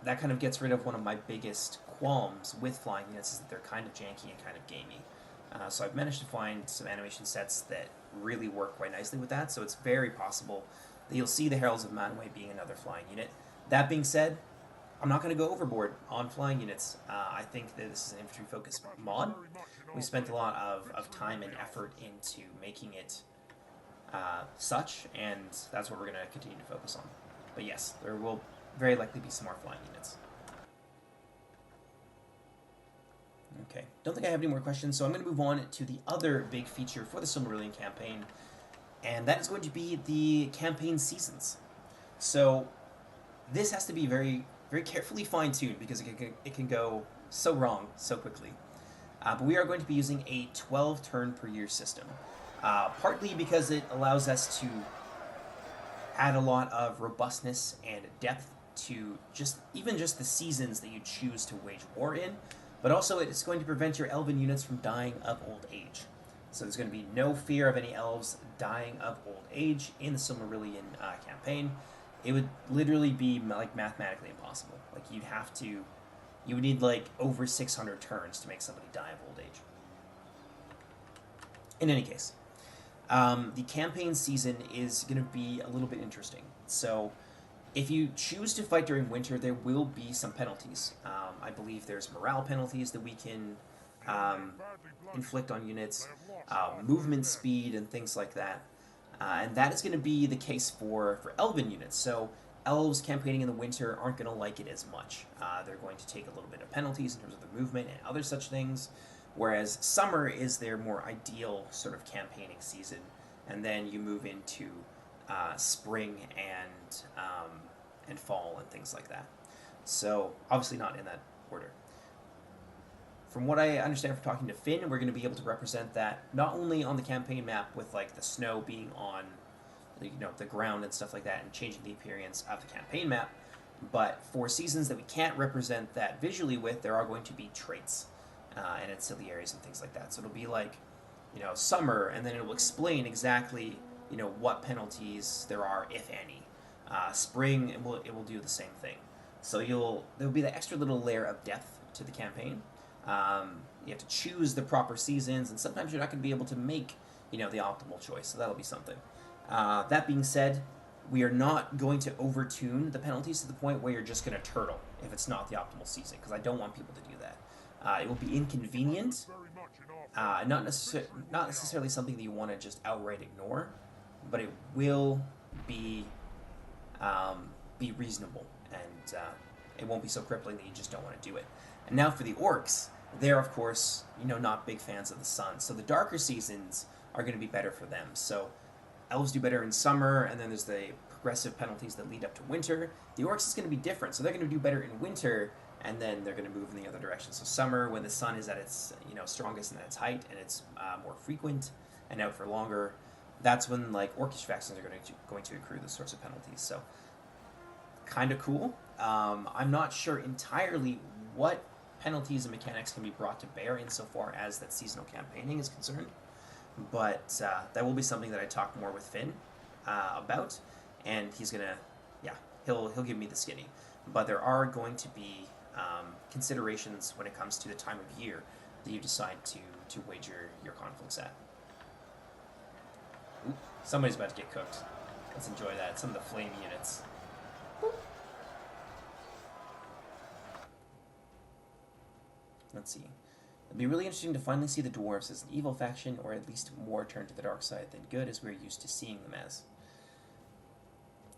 that kind of gets rid of one of my biggest qualms with flying units, is that they're kind of janky and kind of gamey. So I've managed to find some animation sets that really work quite nicely with that, so it's very possible that you'll see the Heralds of Manwë being another flying unit. That being said, I'm not going to go overboard on flying units. I think that this is an infantry-focused mod. We spent a lot of time and effort into making it such, and that's what we're going to continue to focus on. But yes, there will very likely be some more flying units. Okay, don't think I have any more questions, so I'm going to move on to the other big feature for the Silmarillion campaign, and that is going to be the campaign seasons. So this has to be very, very carefully fine-tuned because it can go so wrong so quickly. But we are going to be using a 12-turn per year system, partly because it allows us to add a lot of robustness and depth to even just the seasons that you choose to wage war in, but also it's going to prevent your elven units from dying of old age. So there's going to be no fear of any elves dying of old age in the Silmarillion campaign. It would literally be like mathematically impossible. Like you would need like over 600 turns to make somebody die of old age. In any case, the campaign season is going to be a little bit interesting. So if you choose to fight during winter, there will be some penalties. I believe there's morale penalties that we can inflict on units, movement speed, and things like that. And that is going to be the case for elven units. So elves campaigning in the winter aren't going to like it as much. They're going to take a little bit of penalties in terms of their movement and other such things, whereas summer is their more ideal sort of campaigning season. And then you move into spring and fall and things like that. So obviously not in that order. from what I understand from talking to Finn, we're going to be able to represent that not only on the campaign map with like the snow being on, the ground and stuff like that, and changing the appearance of the campaign map, but for seasons that we can't represent that visually with, there are going to be traits and ancillaries and things like that. So it'll be like, summer, and then it will explain exactly, what penalties there are, if any. Spring, it will do the same thing. So there'll be that extra little layer of depth to the campaign. You have to choose the proper seasons, and sometimes you're not going to be able to make, the optimal choice. So that'll be something. That being said, we are not going to overtune the penalties to the point where you're just going to turtle if it's not the optimal season, because I don't want people to do that. It will be inconvenient, not necessarily something that you want to just outright ignore, but it will be reasonable, and it won't be so crippling that you just don't want to do it. And now for the orcs, they're of course not big fans of the sun, so the darker seasons are going to be better for them. So elves do better in summer, and then there's the progressive penalties that lead up to winter. The orcs is going to be different, so they're going to do better in winter, and then they're going to move in the other direction. So summer, when the sun is at its strongest and at its height, and it's more frequent and out for longer, that's when like orcish factions are going to accrue those sorts of penalties. So kind of cool. I'm not sure entirely what penalties and mechanics can be brought to bear insofar as that seasonal campaigning is concerned, but that will be something that I talk more with Finn about, and he's gonna, he'll give me the skinny. But there are going to be considerations when it comes to the time of year that you decide to wager your conflicts at. Ooh, somebody's about to get cooked. Let's enjoy that. Some of the flame units. Let's see. It'll be really interesting to finally see the dwarves as an evil faction, or at least more turn to the dark side than good, as we're used to seeing them as.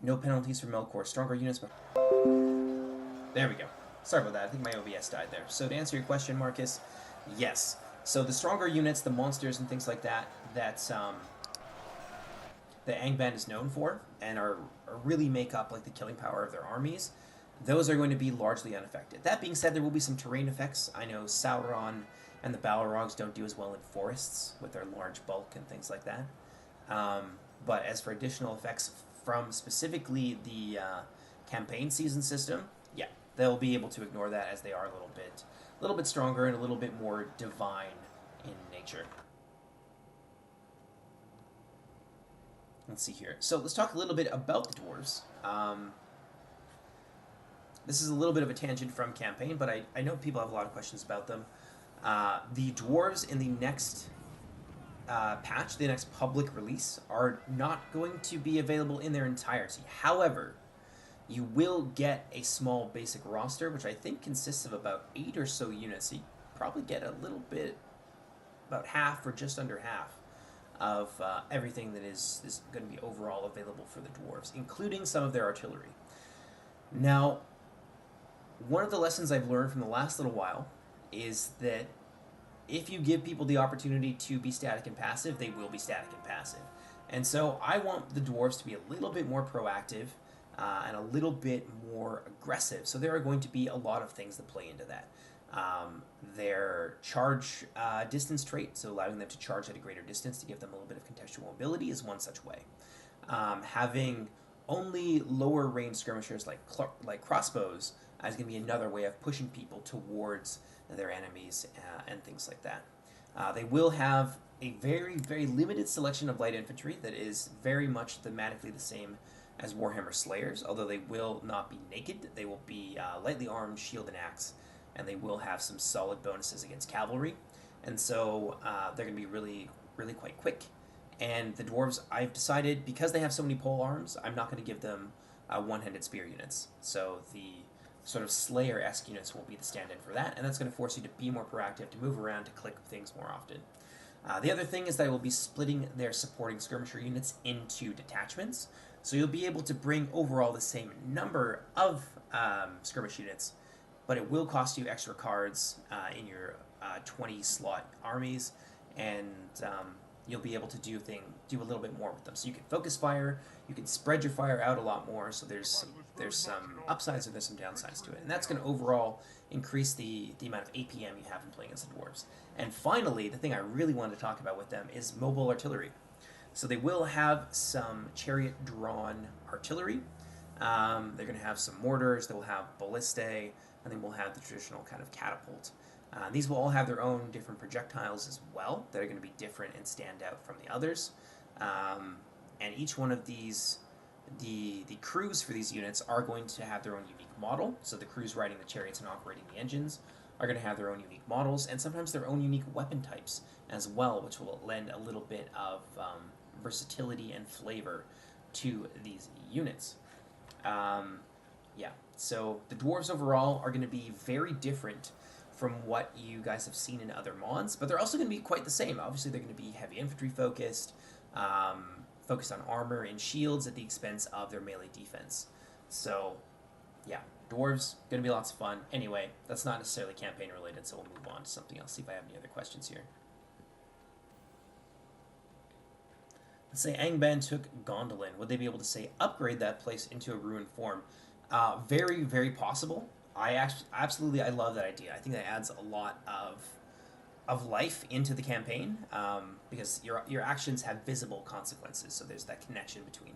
No penalties for Melkor. Stronger units, but... There we go. Sorry about that. I think my OBS died there. So to answer your question, Marcus, yes. So the stronger units, the monsters and things like that, that Angband is known for, and are really make up like the killing power of their armies, those are going to be largely unaffected. That being said, there will be some terrain effects. I know Sauron and the Balrogs don't do as well in forests with their large bulk and things like that. But as for additional effects from specifically the campaign season system, yeah, they'll be able to ignore that, as they are a little bit stronger and a little bit more divine in nature. Let's see here. So let's talk a little bit about the dwarves. This is a little bit of a tangent from campaign, but I know people have a lot of questions about them. The dwarves in the next patch, the next public release, are not going to be available in their entirety. However, you will get a small basic roster, which I think consists of about 8 or so units. So you probably get a little bit, about half or just under half of everything that is going to be overall available for the dwarves, including some of their artillery. Now, one of the lessons I've learned from the last little while is that if you give people the opportunity to be static and passive, they will be static and passive. And so I want the dwarves to be a little bit more proactive and a little bit more aggressive. So there are going to be a lot of things that play into that. Their charge distance trait, so allowing them to charge at a greater distance to give them a little bit of contextual ability, is one such way. Having only lower range skirmishers like crossbows is going to be another way of pushing people towards their enemies and things like that. They will have a very, very limited selection of light infantry that is very much thematically the same as Warhammer Slayers, although they will not be naked. They will be lightly armed, shield and axe, and they will have some solid bonuses against cavalry. And so they're going to be really, really quite quick. And the dwarves, I've decided, because they have so many pole arms, I'm not going to give them one-handed spear units. So the sort of Slayer-esque units will be the stand-in for that, and that's going to force you to be more proactive, to move around, to click things more often. The other thing is that I will be splitting their supporting skirmisher units into detachments, so you'll be able to bring overall the same number of skirmish units, but it will cost you extra cards in your 20-slot armies, and you'll be able to do a little bit more with them. So you can focus fire, you can spread your fire out a lot more, so there's there's some upsides and there's some downsides to it. And that's going to overall increase the amount of APM you have in playing against the dwarves. And finally, the thing I really wanted to talk about with them is mobile artillery. So they will have some chariot-drawn artillery. They're going to have some mortars, they will have ballistae, and then we'll have the traditional kind of catapult. These will all have their own different projectiles as well that are going to be different and stand out from the others. And each one of these, the crews for these units are going to have their own unique model. So the crews riding the chariots and operating the engines are going to have their own unique models, and sometimes their own unique weapon types as well, which will lend a little bit of versatility and flavor to these units. Yeah, so the dwarves overall are going to be very different from what you guys have seen in other mods, but they're also going to be quite the same. Obviously, they're going to be heavy infantry focused, focused on armor and shields at the expense of their melee defense. So, yeah, dwarves, going to be lots of fun. Anyway, that's not necessarily campaign related, so we'll move on to something else, see if I have any other questions here. Let's say Angband took Gondolin. Would they be able to, say, upgrade that place into a ruined form? Very, very possible. I love that idea. I think that adds a lot of life into the campaign, because your actions have visible consequences. So there's that connection between,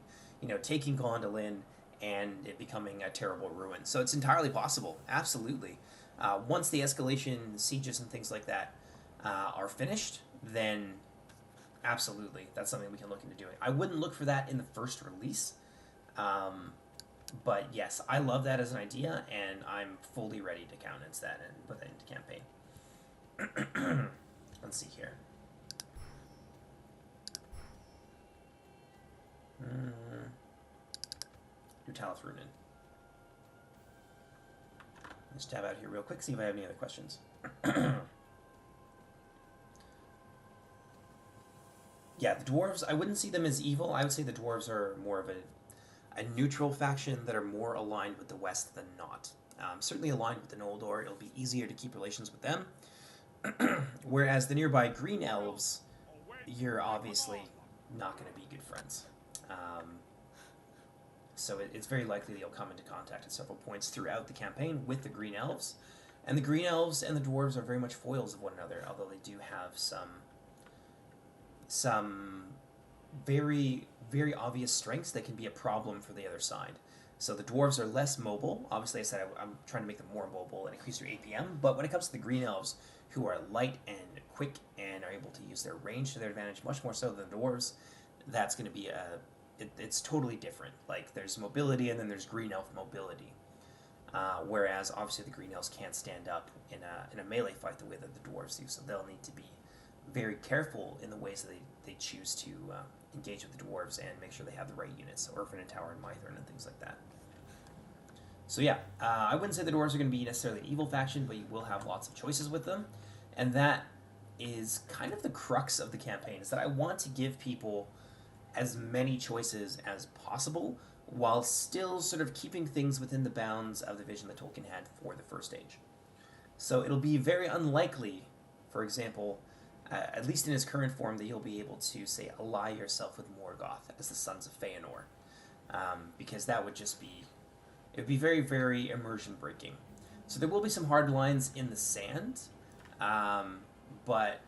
taking Gondolin and it becoming a terrible ruin. So it's entirely possible. Absolutely. Once the Escalation Sieges and things like that are finished, then absolutely, that's something we can look into doing. I wouldn't look for that in the first release, but yes, I love that as an idea, and I'm fully ready to countenance that and put that into campaign. Let's see here. Dorothonion. Let's tab out here real quick, see if I have any other questions. Yeah, the dwarves, I wouldn't see them as evil. I would say the dwarves are more of a neutral faction that are more aligned with the West than not. Certainly aligned with the Noldor, it'll be easier to keep relations with them. Whereas the nearby green elves, you're obviously not going to be good friends. So it's very likely that you'll come into contact at several points throughout the campaign with the green elves. And the green elves and the dwarves are very much foils of one another, although they do have some very, very obvious strengths that can be a problem for the other side. So the dwarves are less mobile. Obviously, I said I'm trying to make them more mobile and increase their APM, but when it comes to the green elves, who are light and quick and are able to use their range to their advantage, much more so than the dwarves, that's going to be it's totally different. Like, there's mobility and then there's green elf mobility. Whereas, obviously, the green elves can't stand up in a melee fight the way that the dwarves do, so they'll need to be very careful in the ways that they choose to engage with the dwarves and make sure they have the right units, so Orphan and Tower and Mythorn and things like that. So yeah, I wouldn't say the dwarves are going to be necessarily an evil faction, but you will have lots of choices with them, and that is kind of the crux of the campaign, is that I want to give people as many choices as possible while still sort of keeping things within the bounds of the vision that Tolkien had for the first age. So it'll be very unlikely, for example, at least in his current form, that you'll be able to, say, ally yourself with Morgoth as the Sons of Feanor, because that would just be, it would be very, very immersion breaking. So there will be some hard lines in the sand, but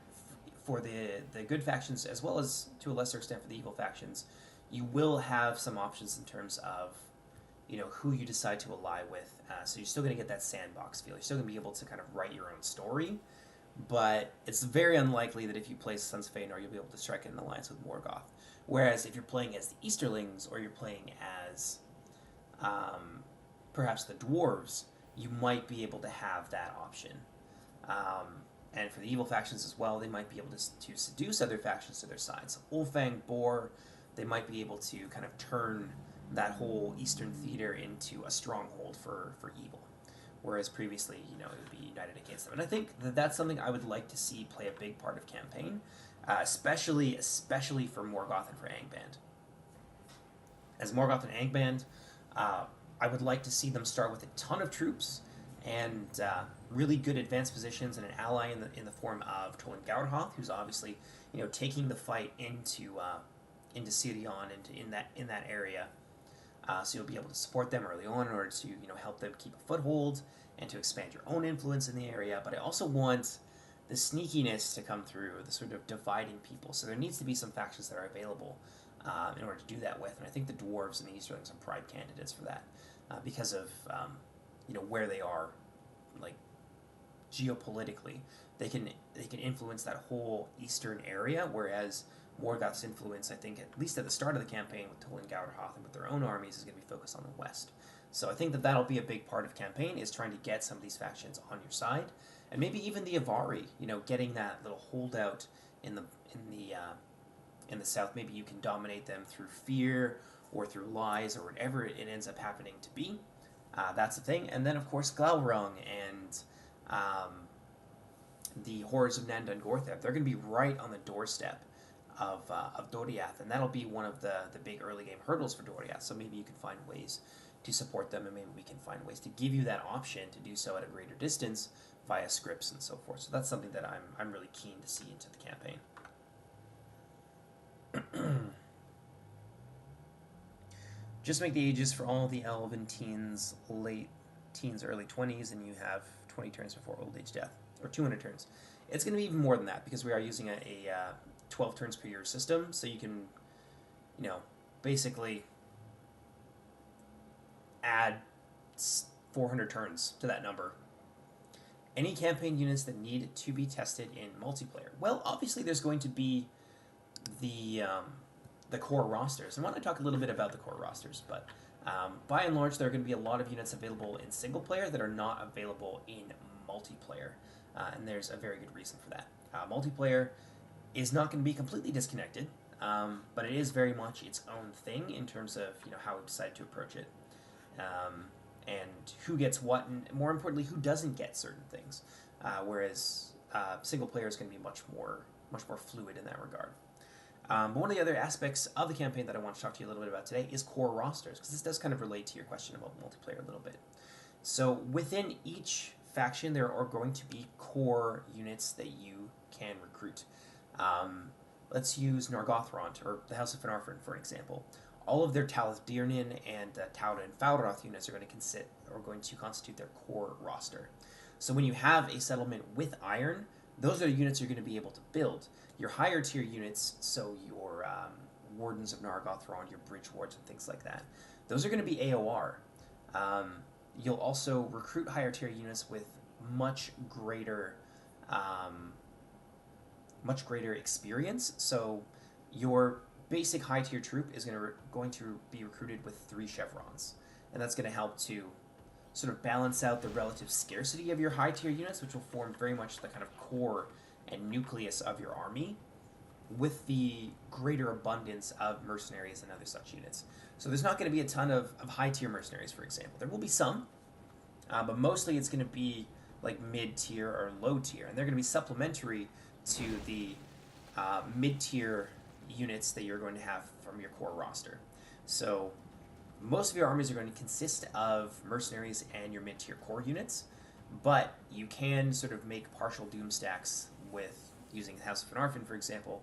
for the good factions, as well as to a lesser extent for the evil factions, you will have some options in terms of, who you decide to ally with. So you're still going to get that sandbox feel. You're still going to be able to kind of write your own story, but it's very unlikely that if you play Sons of Feanor, you'll be able to strike an alliance with Morgoth. Whereas if you're playing as the Easterlings, or you're playing as perhaps the Dwarves, you might be able to have that option. And for the evil factions as well, they might be able to seduce other factions to their side. So Ulfang, Boar, they might be able to kind of turn that whole Eastern theater into a stronghold for evil. Whereas previously, it would be united against them. And I think that's something I would like to see play a big part of campaign, especially for Morgoth and for Angband. As Morgoth and Angband, I would like to see them start with a ton of troops and really good advanced positions and an ally in the form of Tolan Gaurhoth, who's obviously taking the fight into Sirion, in that area, So you'll be able to support them early on in order to, you know, help them keep a foothold and to expand your own influence in the area. But I also want the sneakiness to come through, the sort of dividing people. So there needs to be some factions that are available in order to do that with. And I think the dwarves and the Easterlings are prime candidates for that because of you know, where they are, like geopolitically. They can influence that whole eastern area, whereas Morgoth's influence, I think, at least at the start of the campaign with Tulin Gauderhoth and with their own armies, is going to be focused on the west. So I think that that'll be a big part of the campaign, is trying to get some of these factions on your side, and maybe even the Avari, you know, getting that little holdout in the south. Maybe you can dominate them through fear or through lies or whatever it ends up happening to be. That's the thing. And then, of course, Glaurung and the hordes of Nanda and Gortheb, they're going to be right on the doorstep of Doriath, and that'll be one of the big early game hurdles for Doriath. So maybe you can find ways to support them, and maybe we can find ways to give you that option to do so at a greater distance via scripts and so forth. So that's something that I'm really keen to see into the campaign. Just make the ages for all the elven teens, late teens, early 20s, and you have 20 turns before old age death, or 200 turns. It's going to be even more than that because we are using a 12 turns per year system, so you can, you know, basically add 400 turns to that number. Any campaign units that need to be tested in multiplayer? Well, obviously there's going to be the core rosters. And I want to talk a little bit about the core rosters, but by and large there are going to be a lot of units available in single player that are not available in multiplayer, and there's a very good reason for that. Multiplayer is not going to be completely disconnected, but it is very much its own thing in terms of, you know, how we decide to approach it, and who gets what, and more importantly, who doesn't get certain things. Whereas single player is going to be much more fluid in that regard. But one of the other aspects of the campaign that I want to talk to you a little bit about today is core rosters, because this does kind of relate to your question about multiplayer a little bit. So within each faction, there are going to be core units that you can recruit. Let's use Nargothrond, or the House of Finarfin, for an example. All of their Talith Dirnin and Tauda and Falroth units are going to constitute their core roster. So when you have a settlement with iron, those are the units you're going to be able to build. Your higher tier units, so your Wardens of Nargothrond, your Bridge Wards, and things like that, those are going to be AOR. You'll also recruit higher tier units with much greater experience. So your basic high tier troop is going to be recruited with 3 chevrons, and that's going to help to sort of balance out the relative scarcity of your high tier units, which will form very much the kind of core and nucleus of your army, with the greater abundance of mercenaries and other such units. So there's not going to be a ton of high tier mercenaries, for example. There will be some, but mostly it's going to be like mid tier or low tier, and they're going to be supplementary to the mid tier units that you're going to have from your core roster. So most of your armies are going to consist of mercenaries and your mid tier core units, but you can sort of make partial doom stacks with using the House of Finarfin, for example.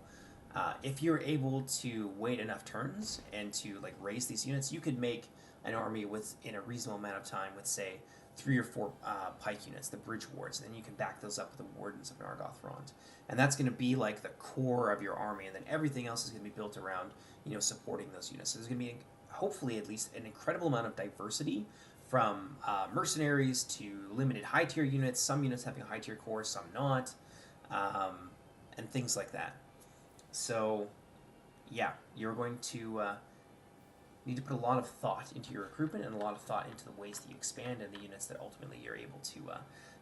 If you're able to wait enough turns and to like raise these units, you could make an army in a reasonable amount of time with, say, 3 or 4 pike units, the Bridge Wards, and then you can back those up with the Wardens of Nargothrond. And that's going to be like the core of your army, and then everything else is going to be built around, you know, supporting those units. So there's going to be, hopefully, at least an incredible amount of diversity, from mercenaries to limited high tier units, some units having a high tier core, some not, and things like that. So, yeah, you're going to need to put a lot of thought into your recruitment and a lot of thought into the ways that you expand and the units that ultimately you're able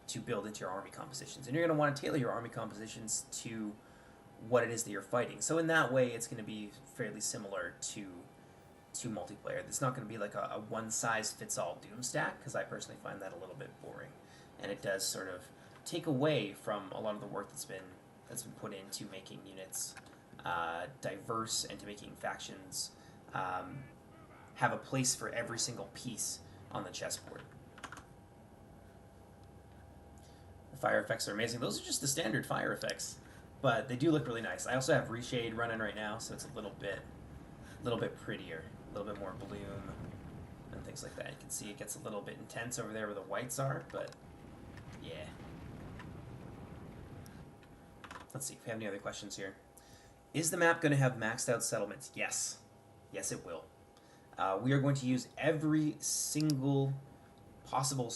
to build into your army compositions. And you're going to want to tailor your army compositions to what it is that you're fighting. So in that way, it's going to be fairly similar to multiplayer. It's not going to be like a one-size-fits-all doom stack, because I personally find that a little bit boring. And it does sort of take away from a lot of the work that's been put into making units diverse and to making factions have a place for every single piece on the chessboard. The fire effects are amazing. Those are just the standard fire effects, but they do look really nice. I also have Reshade running right now, so it's a little bit prettier, a little bit more bloom. and things like that. You can see it gets a little bit intense over there where the whites are, but yeah. Let's see if we have any other questions here. Is the map going to have maxed out settlements? Yes. Yes, it will. We are going to use every single possible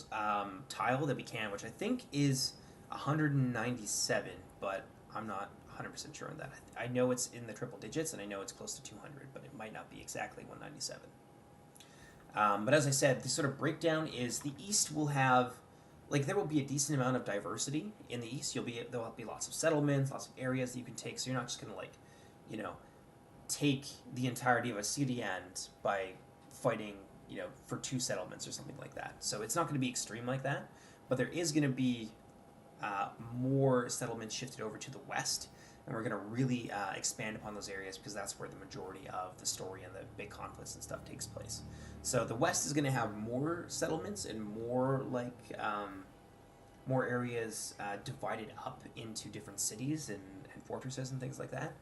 tile that we can, which I think is 197, but I'm not 100% sure on that. I know it's in the triple digits, and I know it's close to 200, but it might not be exactly 197. But as I said, the sort of breakdown is the East will have, like, there will be a decent amount of diversity in the East. There'll be lots of settlements, lots of areas that you can take, so you're not just going to, like, you know, take the entirety of a city and by fighting, you know, for 2 settlements or something like that. So it's not going to be extreme like that, but there is going to be more settlements shifted over to the west, and we're going to really expand upon those areas because that's where the majority of the story and the big conflicts and stuff takes place. So the west is going to have more settlements and more, like, more areas divided up into different cities and fortresses and things like that.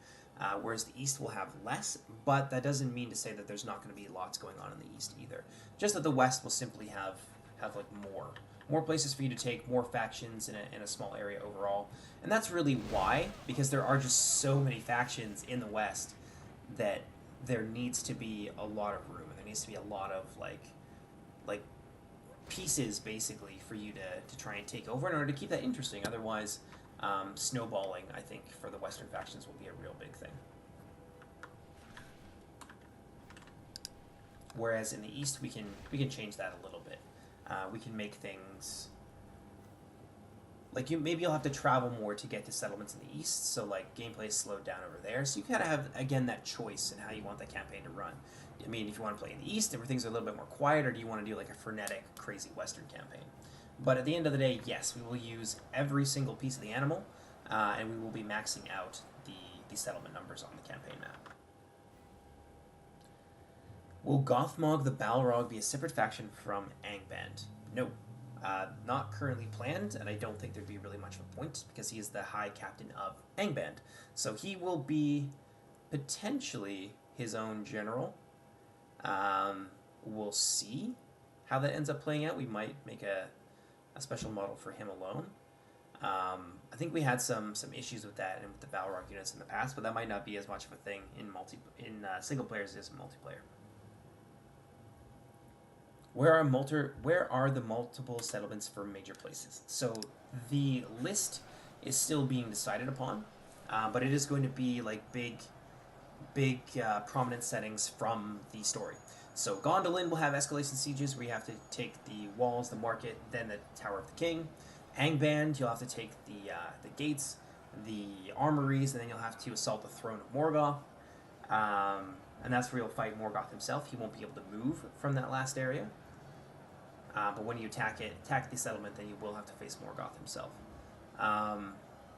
Whereas the east will have less, but that doesn't mean to say that there's not going to be lots going on in the east either. Just that the west will simply have like more places for you to take, more factions in a small area overall. And that's really why, because there are just so many factions in the west that there needs to be a lot of room, and there needs to be a lot of like pieces basically for you to try and take over in order to keep that interesting. Otherwise, snowballing, I think, for the western factions will be a real big thing. Whereas in the east, we can change that a little bit. We can make things like maybe you'll have to travel more to get to settlements in the east, so like gameplay is slowed down over there. So you kind of have, again, that choice in how you want the campaign to run. I mean, if you want to play in the east, everything's a little bit more quiet, or do you want to do like a frenetic, crazy western campaign? But at the end of the day, yes, we will use every single piece of the animal, and we will be maxing out the settlement numbers on the campaign map. Will Gothmog the Balrog be a separate faction from Angband? No. Not currently planned, and I don't think there'd be really much of a point, because he is the High Captain of Angband. So he will be potentially his own general. We'll see how that ends up playing out. We might make a special model for him alone. I think we had some issues with that and with the Balrog units in the past, but that might not be as much of a thing in single player as it is in multiplayer. Where are the multiple settlements for major places? So the list is still being decided upon, but it is going to be like big prominent settings from the story. So Gondolin will have Escalation Sieges, where you have to take the walls, the market, then the Tower of the King. Angband, you'll have to take the gates, the armories, and then you'll have to assault the throne of Morgoth. And that's where you'll fight Morgoth himself. He won't be able to move from that last area. But when you attack the settlement, then you will have to face Morgoth himself.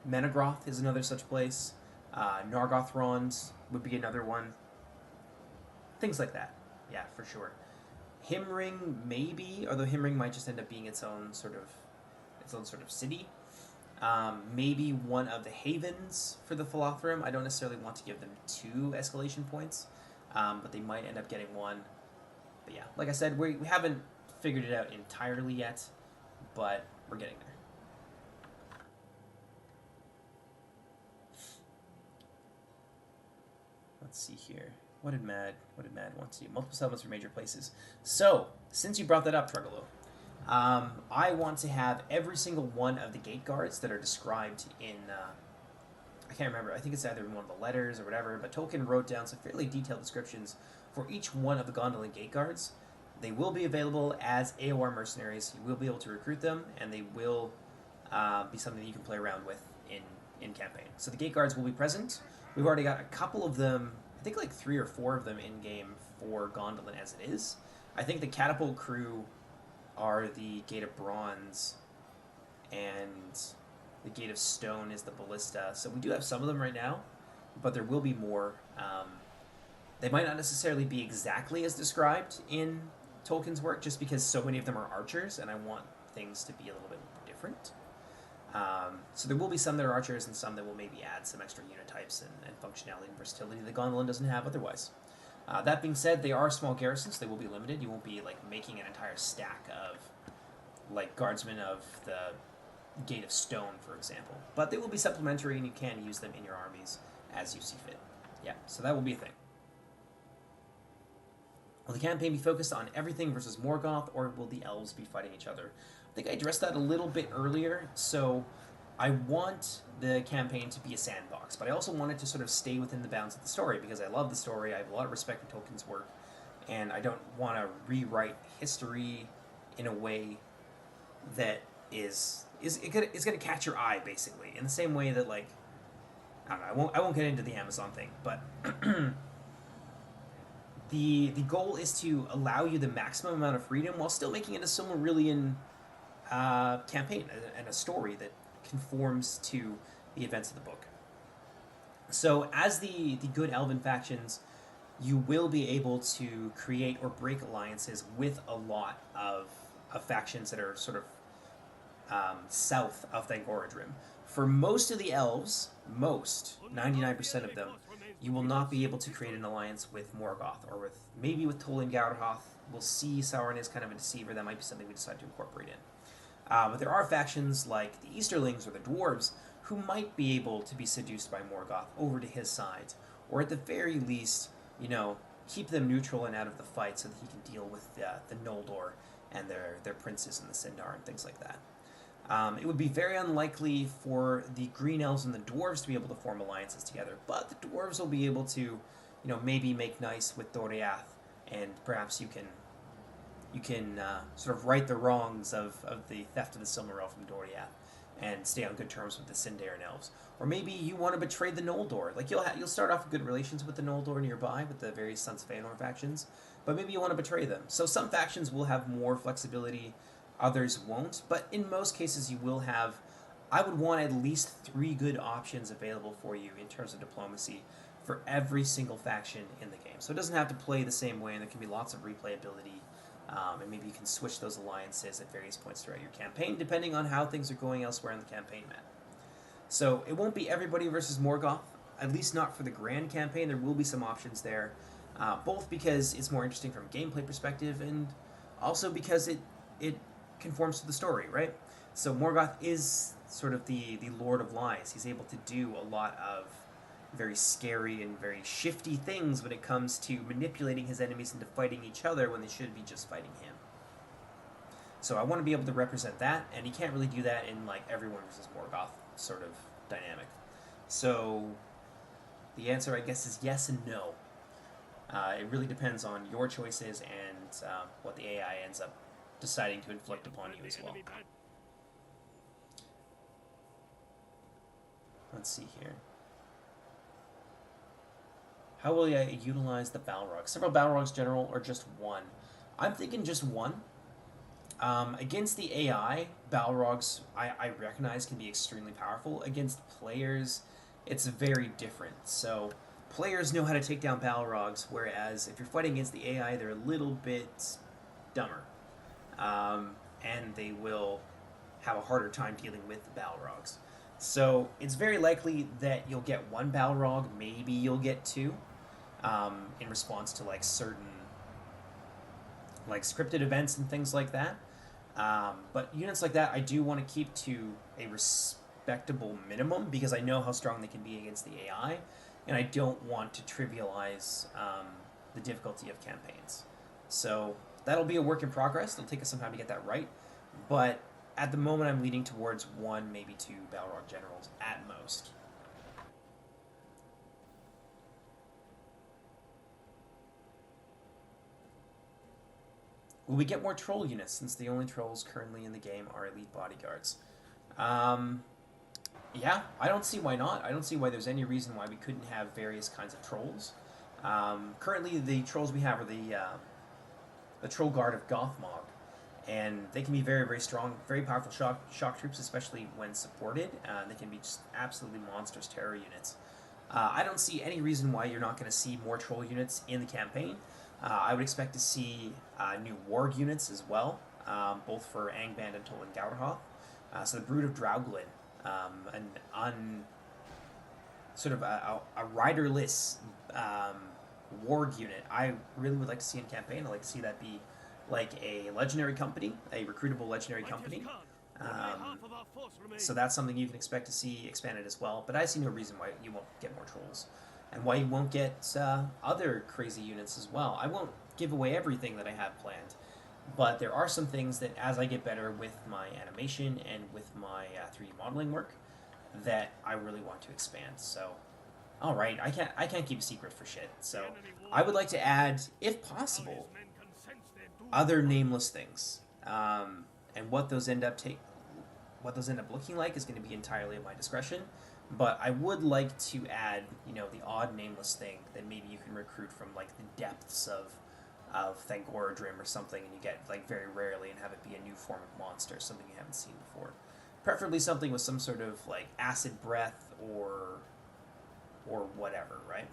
Menegroth is another such place. Nargothrond would be another one. Things like that. Yeah, for sure. Himring, maybe, although Himring might just end up being its own sort of city. Maybe one of the havens for the Philothrum. I don't necessarily want to give them 2 escalation points, but they might end up getting 1. But yeah, like I said, we haven't figured it out entirely yet, but we're getting there. Let's see here. What did Mad want to do? Multiple settlements for major places. So, since you brought that up, Trugalo, I want to have every single one of the gate guards that are described in, I can't remember, I think it's either in one of the letters or whatever, but Tolkien wrote down some fairly detailed descriptions for each one of the Gondolin gate guards. They will be available as AOR mercenaries. You will be able to recruit them, and they will be something that you can play around with in campaign. So the gate guards will be present. We've already got a couple of them, I think like 3 or 4 of them in-game for Gondolin as it is. I think the catapult crew are the Gate of Bronze, and the Gate of Stone is the Ballista. So we do have some of them right now, but there will be more. They might not necessarily be exactly as described in Tolkien's work, just because so many of them are archers, and I want things to be a little bit different. So there will be some that are archers, and some that will maybe add some extra unit types and functionality and versatility that Gondolin doesn't have otherwise. That being said, they are small garrisons. They will be limited. You won't be like making an entire stack of like guardsmen of the Gate of Stone, for example. But they will be supplementary, and you can use them in your armies as you see fit. Yeah, so that will be a thing. Will the campaign be focused on everything versus Morgoth, or will the elves be fighting each other? I think I addressed that a little bit earlier, so I want the campaign to be a sandbox, but I also want it to sort of stay within the bounds of the story, because I love the story, I have a lot of respect for Tolkien's work, and I don't want to rewrite history in a way that is going to catch your eye, basically, in the same way that, like, I don't know, I won't get into the Amazon thing, but the goal is to allow you the maximum amount of freedom while still making it a Silmarillion campaign and a story that conforms to the events of the book. So as the good elven factions, you will be able to create or break alliances with a lot of factions that are sort of south of Thangorodrim. For most of the elves, 99% of them, you will not be able to create an alliance with Morgoth, or with maybe with Tol and Gauderhoth. We'll see. Sauron is kind of a deceiver. That might be something we decide to incorporate in. But there are factions like the Easterlings or the dwarves who might be able to be seduced by Morgoth over to his side, or at the very least, you know, keep them neutral and out of the fight so that he can deal with the Noldor and their princes and the Sindar and things like that. It would be very unlikely for the Green Elves and the Dwarves to be able to form alliances together, but the Dwarves will be able to, you know, maybe make nice with Doriath, and perhaps you can sort of right the wrongs of the theft of the Silmaril from Doriath, and stay on good terms with the Sindarin Elves. Or maybe you want to betray the Noldor. Like, you'll start off with good relations with the Noldor nearby, with the various Sons of Feanor factions, but maybe you want to betray them. So some factions will have more flexibility, others won't, but in most cases you will have, I would want at least 3 good options available for you in terms of diplomacy for every single faction in the game. So it doesn't have to play the same way, and there can be lots of replayability, and maybe you can switch those alliances at various points throughout your campaign, depending on how things are going elsewhere in the campaign map. So it won't be everybody versus Morgoth, at least not for the grand campaign. There will be some options there, both because it's more interesting from a gameplay perspective, and also because it conforms to the story, right? So Morgoth is sort of the Lord of Lies. He's able to do a lot of very scary and very shifty things when it comes to manipulating his enemies into fighting each other when they should be just fighting him. So I want to be able to represent that, and he can't really do that in like everyone versus Morgoth sort of dynamic. So the answer, I guess, is yes and no. It really depends on your choices and what the AI ends up deciding to inflict upon you as well. Let's see here. How will I utilize the Balrogs? Several Balrogs general, or just one? I'm thinking just one. Against the AI, Balrogs, I recognize, can be extremely powerful. Against players, it's very different. So players know how to take down Balrogs, whereas if you're fighting against the AI, they're a little bit dumber. And they will have a harder time dealing with the Balrogs. So it's very likely that you'll get one Balrog, maybe you'll get 2, in response to like certain like scripted events and things like that. But units like that I do want to keep to a respectable minimum, because I know how strong they can be against the AI, and I don't want to trivialize the difficulty of campaigns. So that'll be a work in progress. It'll take us some time to get that right, but at the moment I'm leaning towards 1, maybe 2 Balrog generals at most. Will we get more troll units, since the only trolls currently in the game are elite bodyguards? Yeah, I don't see why not. I don't see why there's any reason why we couldn't have various kinds of trolls. Currently the trolls we have are the Troll Guard of Gothmog, and they can be very, very strong, very powerful shock troops, especially when supported. They can be just absolutely monstrous terror units. I don't see any reason why you're not going to see more troll units in the campaign. I would expect to see new warg units as well, both for Angband and Tol and Gauderhoth. So the Brood of Drauglin, sort of a riderless warg unit I really would like to see in campaign. I'd like to see that be like a legendary company, a recruitable legendary company. So that's something you can expect to see expanded as well. But I see no reason why you won't get more trolls, and why you won't get other crazy units as well. I won't give away everything that I have planned, but there are some things that, as I get better with my animation and with my 3D modeling work, that I really want to expand. So, all right, I can't keep a secret for shit. So, I would like to add, if possible, other nameless things, and what those end up looking like is going to be entirely at my discretion. But I would like to add, you know, the odd nameless thing that maybe you can recruit from like the depths of Thangorodrim or something, and you get like very rarely, and have it be a new form of monster, something you haven't seen before. Preferably something with some sort of like acid breath or whatever, right?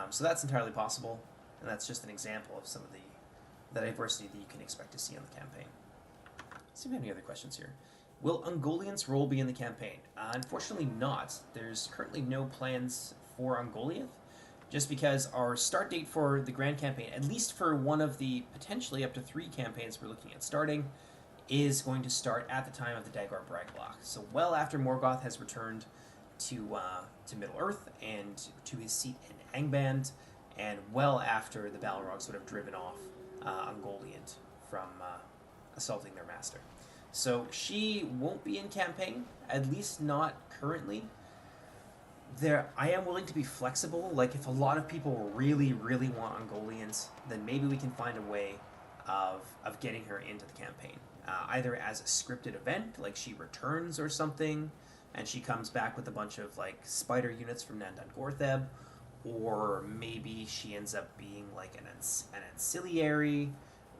So that's entirely possible, and that's just an example of some of the diversity that you can expect to see on the campaign. Let's see if we have any other questions here. Will Ungoliant's role be in the campaign? Unfortunately not. There's currently no plans for Ungoliant, just because our start date for the Grand Campaign, at least for one of the potentially up to 3 campaigns we're looking at starting, is going to start at the time of the Dagor Bragblock. So well after Morgoth has returned to Middle-earth and to his seat in Angband, and well after the Balrogs would have driven off Ungoliant from assaulting their master. So she won't be in campaign, at least not currently. I am willing to be flexible. Like, if a lot of people really, really want Ungoliant, then maybe we can find a way of getting her into the campaign. Either as a scripted event, like she returns or something, and she comes back with a bunch of, like, spider units from Nandan Gortheb, or maybe she ends up being, like, an ancillary,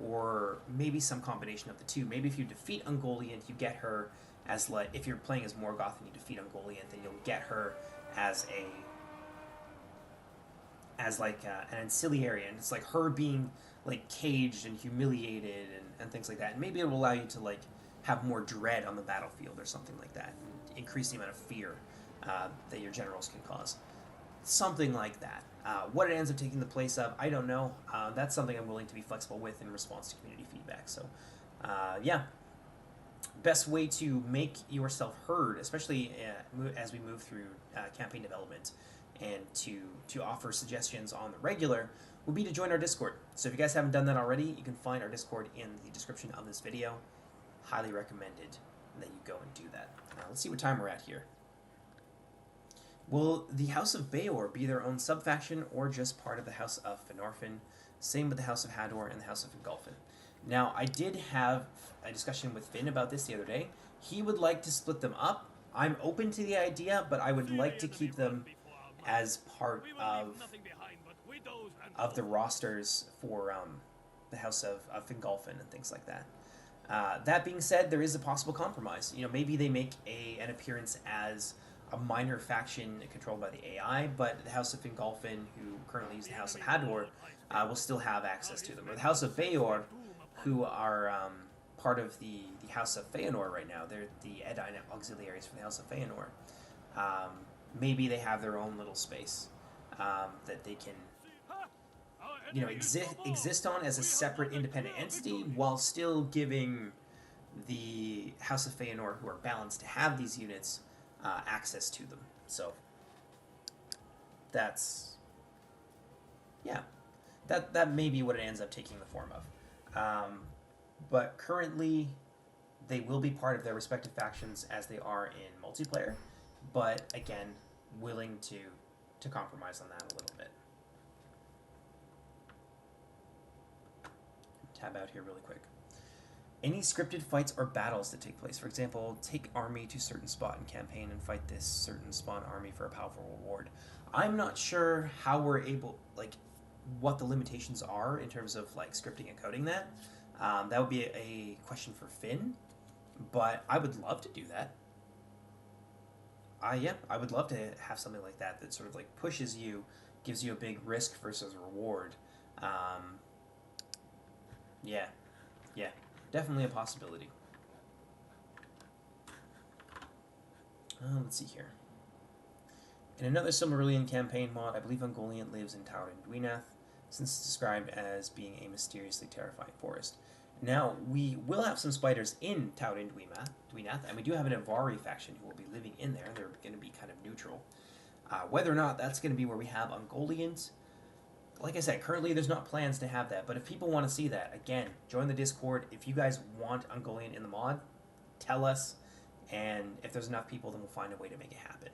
or maybe some combination of the two. Maybe if you defeat Ungoliant, you get her as, like, if you're playing as Morgoth and you defeat Ungoliant, then you'll get her as an ancillary, and it's like her being like caged and humiliated and things like that. And maybe it will allow you to like have more dread on the battlefield or something like that, and increase the amount of fear that your generals can cause. Something like that. What it ends up taking the place of, I don't know. That's something I'm willing to be flexible with in response to community feedback. So, yeah. Best way to make yourself heard, especially as we move through campaign development, and to offer suggestions on the regular, will be to join our Discord. So if you guys haven't done that already, you can find our Discord in the description of this video. Highly recommended that you go and do that. Now, let's see what time we're at here. Will the House of Beor be their own sub-faction, or just part of the House of Finarfin? Same with the House of Hador and the House of Fingolfin. Now, I did have a discussion with Finn about this the other day. He would like to split them up. I'm open to the idea, but I would like to keep them as part of the rosters for the House of Fingolfin and things like that. That being said, there is a possible compromise. You know, maybe they make an appearance as a minor faction controlled by the AI, but the House of Fingolfin, who currently is the House of Hador, will still have access to them. Or the House of Beor, who are part of the House of Feanor right now. They're the Edain auxiliaries for the House of Feanor. Maybe they have their own little space that they can, you know, exist on as a separate independent entity, while still giving the House of Feanor, who are balanced to have these units, access to them. So that's, yeah, that may be what it ends up taking the form of. But currently, they will be part of their respective factions as they are in multiplayer. But again, willing to compromise on that a little bit. Tab out here really quick. Any scripted fights or battles that take place. For example, take army to certain spot in campaign and fight this certain spawn army for a powerful reward. I'm not sure how we're able, like, what the limitations are in terms of like scripting and coding that. That would be a question for Finn, but I would love to do that. Yeah, I would love to have something like that that sort of like pushes you, gives you a big risk versus reward. Yeah, definitely a possibility. Let's see here. In another Silmarillion campaign mod, I believe Ungoliant lives in Tower and Dweenath, since it's described as being a mysteriously terrifying forest. Now, we will have some spiders in Tower and Dweenath, and we do have an Avari faction who will be living in there. They're going to be kind of neutral. Whether or not that's going to be where we have Ungoliant, like I said, currently there's not plans to have that, but if people want to see that, again, join the Discord. If you guys want Ungoliant in the mod, tell us, and if there's enough people, then we'll find a way to make it happen.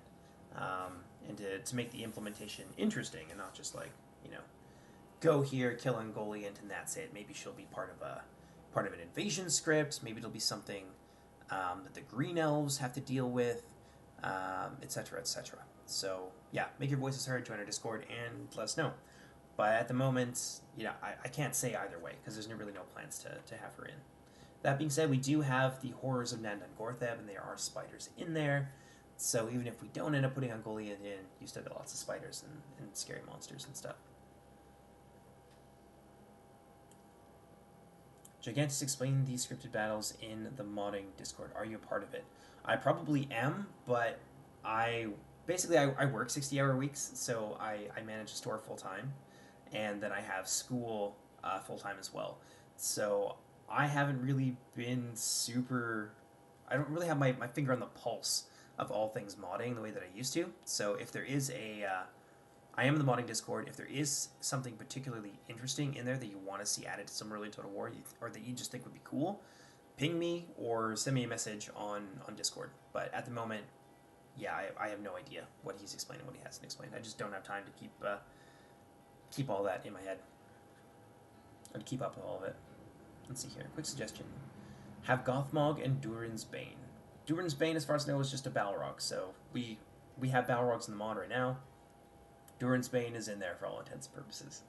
And to make the implementation interesting and not just like, you know, go here, kill Ungoliant, and that's it. Maybe she'll be part of an invasion script. Maybe it'll be something that the Green Elves have to deal with, etc., etc. So yeah, make your voices heard, join our Discord, and let us know. But at the moment, you know, I can't say either way because there's really no plans to have her in. That being said, we do have the Horrors of Nandan Gortheb, and there are spiders in there. So even if we don't end up putting Ungoliant in, you still got lots of spiders and scary monsters and stuff. Gigantus explained these scripted battles in the modding Discord. Are you a part of it? I probably am, but I work 60-hour weeks, so I manage a store full-time, and then I have school full-time as well. So I haven't really been super... I don't really have my finger on the pulse of all things modding the way that I used to. So if there is I am in the modding Discord. If there is something particularly interesting in there that you want to see added to Silmarillion Total War, or that you just think would be cool, ping me or send me a message on Discord. But at the moment, yeah, I have no idea what he's explaining, what he hasn't explained. I just don't have time to keep all that in my head. Or to keep up with all of it. Let's see here. Quick suggestion. Have Gothmog and Durin's Bane. Durin's Bane, as far as I know, is just a Balrog, so we have Balrogs in the mod right now. Durin's Bane is in there for all intents and purposes.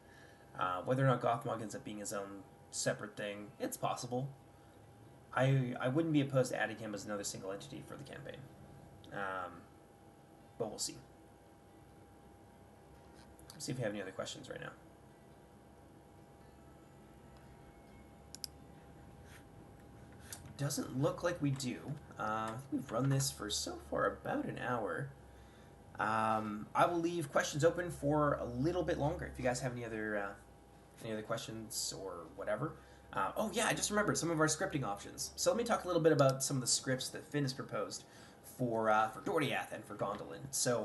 Whether or not Gothmog ends up being his own separate thing, it's possible. I wouldn't be opposed to adding him as another single entity for the campaign. But we'll see. Let's see if we have any other questions right now. Doesn't look like we do. I think we've run this for so far about an hour. I will leave questions open for a little bit longer if you guys have any other questions or whatever. Oh yeah, I just remembered some of our scripting options. So let me talk a little bit about some of the scripts that Finn has proposed for Dorothonion and for Gondolin. So,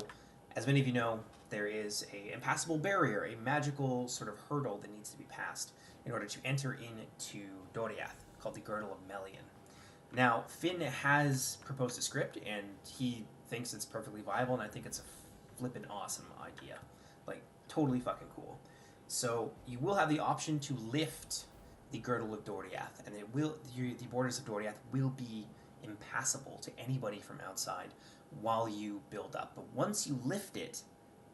as many of you know, there is a impassable barrier, a magical sort of hurdle that needs to be passed in order to enter into Dorothonion, called the Girdle of Melian. Now, Finn has proposed a script, and he thinks it's perfectly viable, and I think it's a flippin' awesome idea. Like, totally fucking cool. So, you will have the option to lift the Girdle of Dorothonion, and the borders of Dorothonion will be impassable to anybody from outside while you build up. But once you lift it,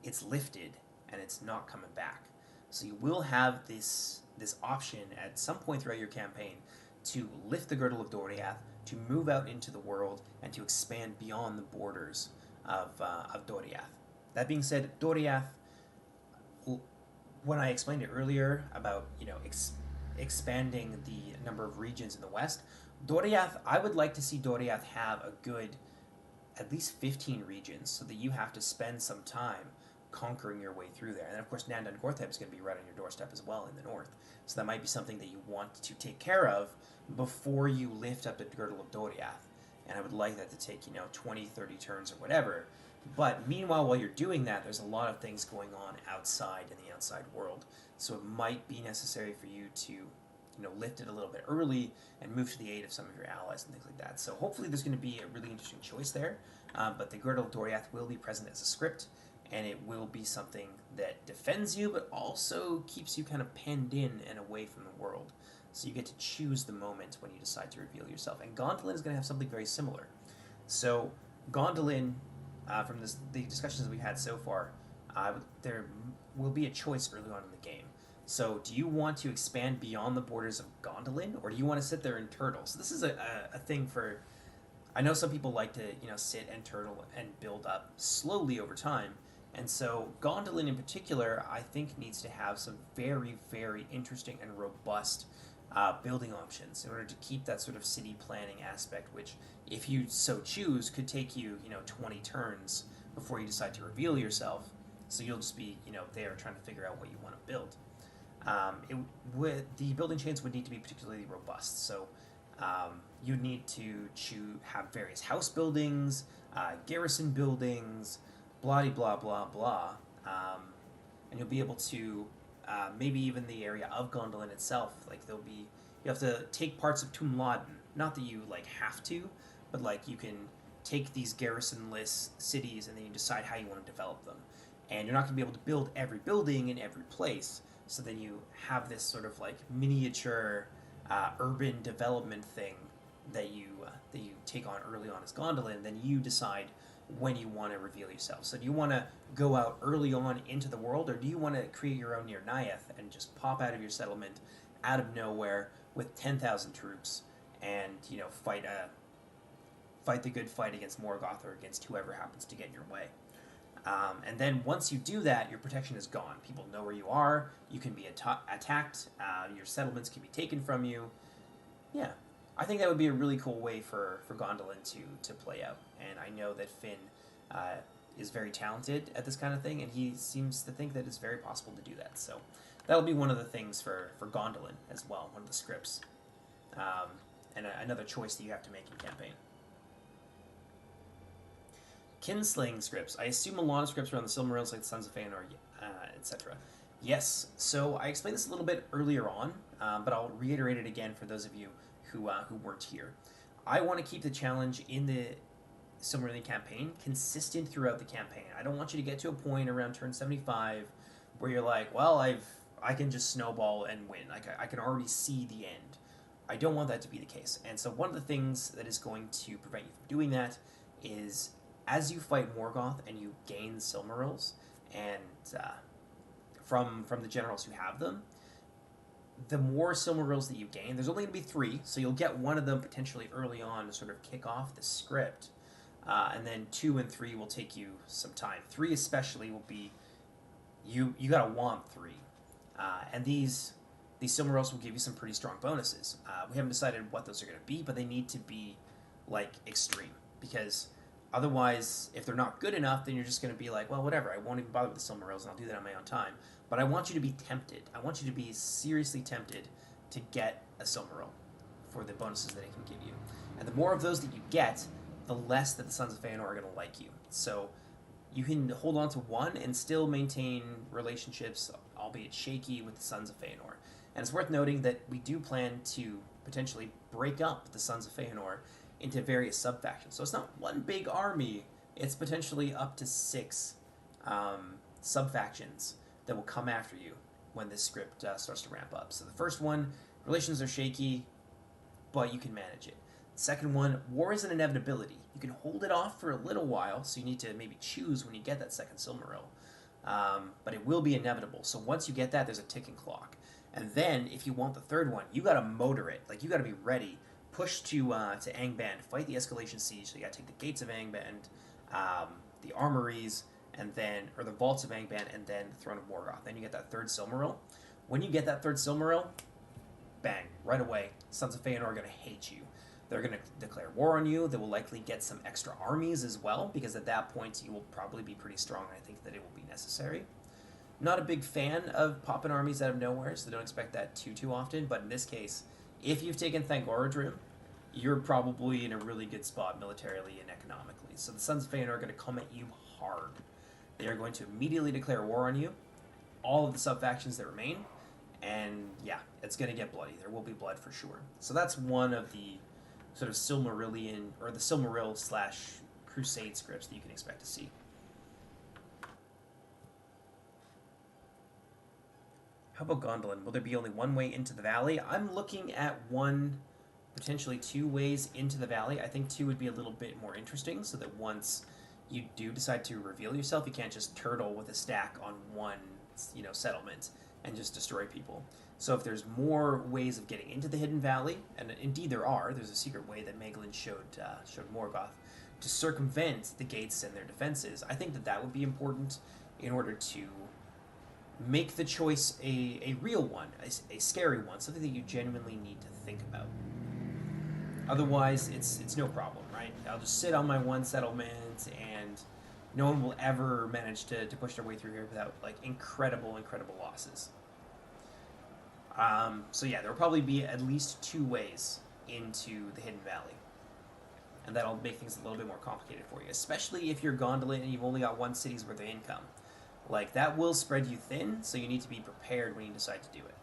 it's lifted, and it's not coming back. So you will have this option at some point throughout your campaign to lift the Girdle of Dorothonion, to move out into the world, and to expand beyond the borders of Dorothonion. That being said, Dorothonion, when I explained it earlier about, you know, expanding the number of regions in the west, Dorothonion, I would like to see Dorothonion have a good at least 15 regions, so that you have to spend some time conquering your way through there. And then, of course, Nandan Gortheb is going to be right on your doorstep as well in the north. So that might be something that you want to take care of before you lift up the Girdle of Dorothonion. And I would like that to take, 20, 30 turns or whatever. But meanwhile, while you're doing that, there's a lot of things going on outside in the outside world. So it might be necessary for you to, lift it a little bit early and move to the aid of some of your allies and things like that. So hopefully there's going to be a really interesting choice there. But the Girdle of Dorothonion will be present as a script, and it will be something that defends you, but also keeps you kind of penned in and away from the world. So you get to choose the moment when you decide to reveal yourself. And Gondolin is going to have something very similar. So Gondolin, from the discussions we've had so far, there will be a choice early on in the game. So do you want to expand beyond the borders of Gondolin, or do you want to sit there and turtle? So this is a thing for... I know some people like to, sit and turtle and build up slowly over time. And so Gondolin in particular, I think, needs to have some very, very interesting and robust building options in order to keep that sort of city planning aspect, which, if you so choose, could take you, 20 turns before you decide to reveal yourself. So you'll just be, there trying to figure out what you want to build. The building chains would need to be particularly robust. So you need to have various house buildings, garrison buildings, blah blah blah blah, and you'll be able to maybe even the area of Gondolin itself. Like you have to take parts of Tumladen. Not that you have to, but you can take these garrisonless cities and then you decide how you want to develop them. And you're not going to be able to build every building in every place. So then you have this sort of miniature urban development thing that you take on early on as Gondolin. And then you decide when you want to reveal yourself. So do you want to go out early on into the world, or do you want to create your own near Naiath and just pop out of your settlement out of nowhere with 10,000 troops and fight the good fight against Morgoth or against whoever happens to get in your way? And then once you do that, your protection is gone. People know where you are. You can be attacked. Your settlements can be taken from you. Yeah, I think that would be a really cool way for Gondolin to play out. And I know that Finn is very talented at this kind of thing, and he seems to think that it's very possible to do that. So that'll be one of the things for Gondolin as well, one of the scripts. And another choice that you have to make in campaign. Kinslaying scripts. I assume a lot of scripts around the Silmarils, like the Sons of Feanor, etc. Yes, so I explained this a little bit earlier on, but I'll reiterate it again for those of you who weren't here. I want to keep the challenge in the Silmarillion campaign consistent throughout the campaign. I don't want you to get to a point around turn 75 where you're like, well, I can just snowball and win. I can already see the end. I don't want that to be the case. And so one of the things that is going to prevent you from doing that is as you fight Morgoth and you gain Silmarils, and from the generals who have them, the more Silmarils that you gain, there's only going to be 3, so you'll get one of them potentially early on to sort of kick off the script, and then 2 and 3 will take you some time. 3 especially will be, you gotta want 3, and these Silmarils will give you some pretty strong bonuses. We haven't decided what those are going to be, but they need to be extreme, because otherwise, if they're not good enough, then you're just going to be like, well, whatever, I won't even bother with the Silmarils, and I'll do that on my own time. But I want you to be tempted. I want you to be seriously tempted to get a Silmaril for the bonuses that it can give you. And the more of those that you get, the less that the Sons of Feanor are going to like you. So you can hold on to one and still maintain relationships, albeit shaky, with the Sons of Feanor. And it's worth noting that we do plan to potentially break up the Sons of Feanor into various sub-factions. So it's not one big army, it's potentially up to 6 sub-factions that will come after you when this script starts to ramp up. So the first one, relations are shaky, but you can manage it. The second one, war is an inevitability. You can hold it off for a little while, so you need to maybe choose when you get that second Silmaril. But it will be inevitable. So once you get that, there's a ticking clock. And then, if you want the third one, you gotta motor it. You gotta be ready. Push to Angband, fight the Escalation Siege. So you gotta take the gates of Angband, the armories, and then, or the vaults of Angband, and then the Throne of Morgoth. Then you get that third Silmaril. When you get that third Silmaril, bang, right away, Sons of Feanor are gonna hate you. They're gonna declare war on you. They will likely get some extra armies as well, because at that point you will probably be pretty strong, and I think that it will be necessary. Not a big fan of popping armies out of nowhere, so don't expect that too often, but in this case, if you've taken Thangorodrim, you're probably in a really good spot militarily and economically. So the Sons of Feanor are going to come at you hard. They are going to immediately declare war on you, all of the sub-factions that remain, and yeah, it's going to get bloody. There will be blood for sure. So that's one of the sort of Silmarillion, or the Silmaril / Crusade scripts that you can expect to see. How about Gondolin? Will there be only one way into the valley? I'm looking at one, potentially 2 ways into the valley. I think 2 would be a little bit more interesting, so that once you do decide to reveal yourself, you can't just turtle with a stack on one, settlement and just destroy people. So if there's more ways of getting into the Hidden Valley, and indeed there's a secret way that Maeglin showed Morgoth to circumvent the gates and their defenses, I think that would be important in order to make the choice a real one, a scary one, something that you genuinely need to think about. Otherwise, it's no problem, right? I'll just sit on my one settlement and No one will ever manage to push their way through here without like incredible losses. So yeah, there will probably be at least 2 ways into the Hidden Valley. And that'll make things a little bit more complicated for you, especially if you're Gondolin and you've only got 1 city's worth of income. Like, that will spread you thin, so you need to be prepared when you decide to do it.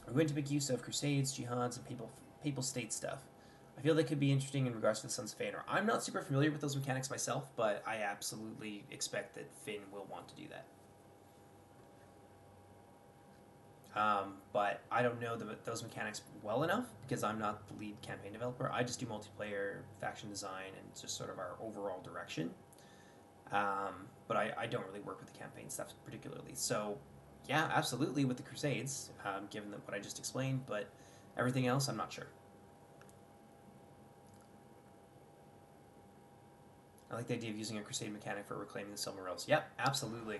We're going to make use of crusades, jihads, and papal state stuff. I feel that could be interesting in regards to the Sons of Feanor. I'm not super familiar with those mechanics myself, but I absolutely expect that Finn will want to do that. But I don't know those mechanics well enough because I'm not the lead campaign developer. I just do multiplayer, faction design, and just sort of our overall direction. But I don't really work with the campaign stuff particularly. So, yeah, absolutely with the Crusades, given what I just explained, but everything else, I'm not sure. I like the idea of using a Crusade mechanic for reclaiming the Silmarillion. Yep, absolutely.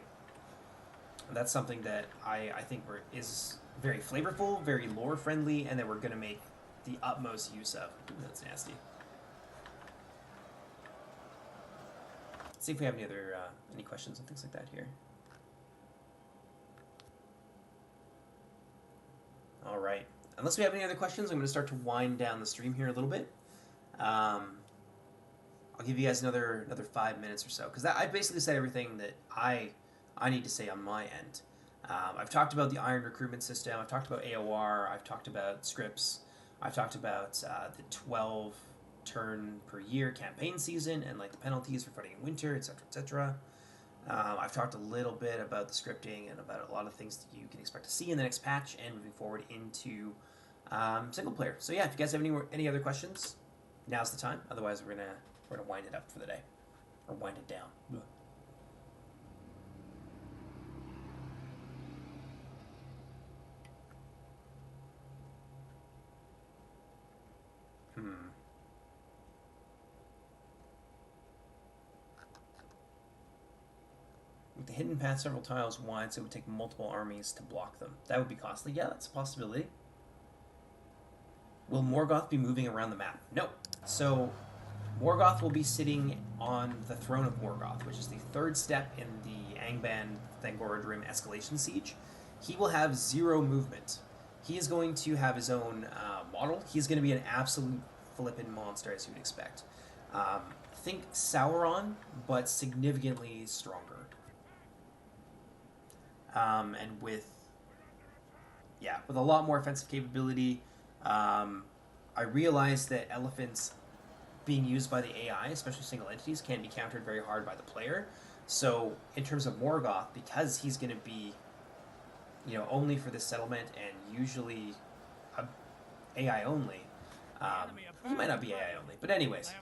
That's something that I think is very flavorful, very lore friendly, and that we're going to make the utmost use of. Ooh, that's nasty. Let's see if we have any questions and things like that here. All right. Unless we have any other questions, I'm going to start to wind down the stream here a little bit. I'll give you guys another 5 minutes or so, because I basically said everything that I need to say on my end. I've talked about the Iron recruitment system. I've talked about AOR. I've talked about scripts. I've talked about the 12 turn per year campaign season and like the penalties for fighting in winter, etc., etc. I've talked a little bit about the scripting and about a lot of things that you can expect to see in the next patch and moving forward into single player. So yeah, if you guys have any other questions, now's the time. Otherwise, we're gonna wind it up for the day, or wind it down. Ugh. With the hidden path several tiles wide, so it would take multiple armies to block them. That would be costly. Yeah, that's a possibility. Will Morgoth be moving around the map? No. So, Morgoth will be sitting on the throne of Morgoth, which is the 3rd step in the Angband Thangorodrim Escalation Siege. He will have 0 movement. He is going to have his own model. He's going to be an absolute flippin' monster, as you'd expect. Think Sauron, but significantly stronger. And with a lot more offensive capability. I realized that elephants being used by the AI, especially single entities, can be countered very hard by the player. So in terms of Morgoth, because he's going to be, only for this settlement and usually AI only, he might not be AI only, but anyways,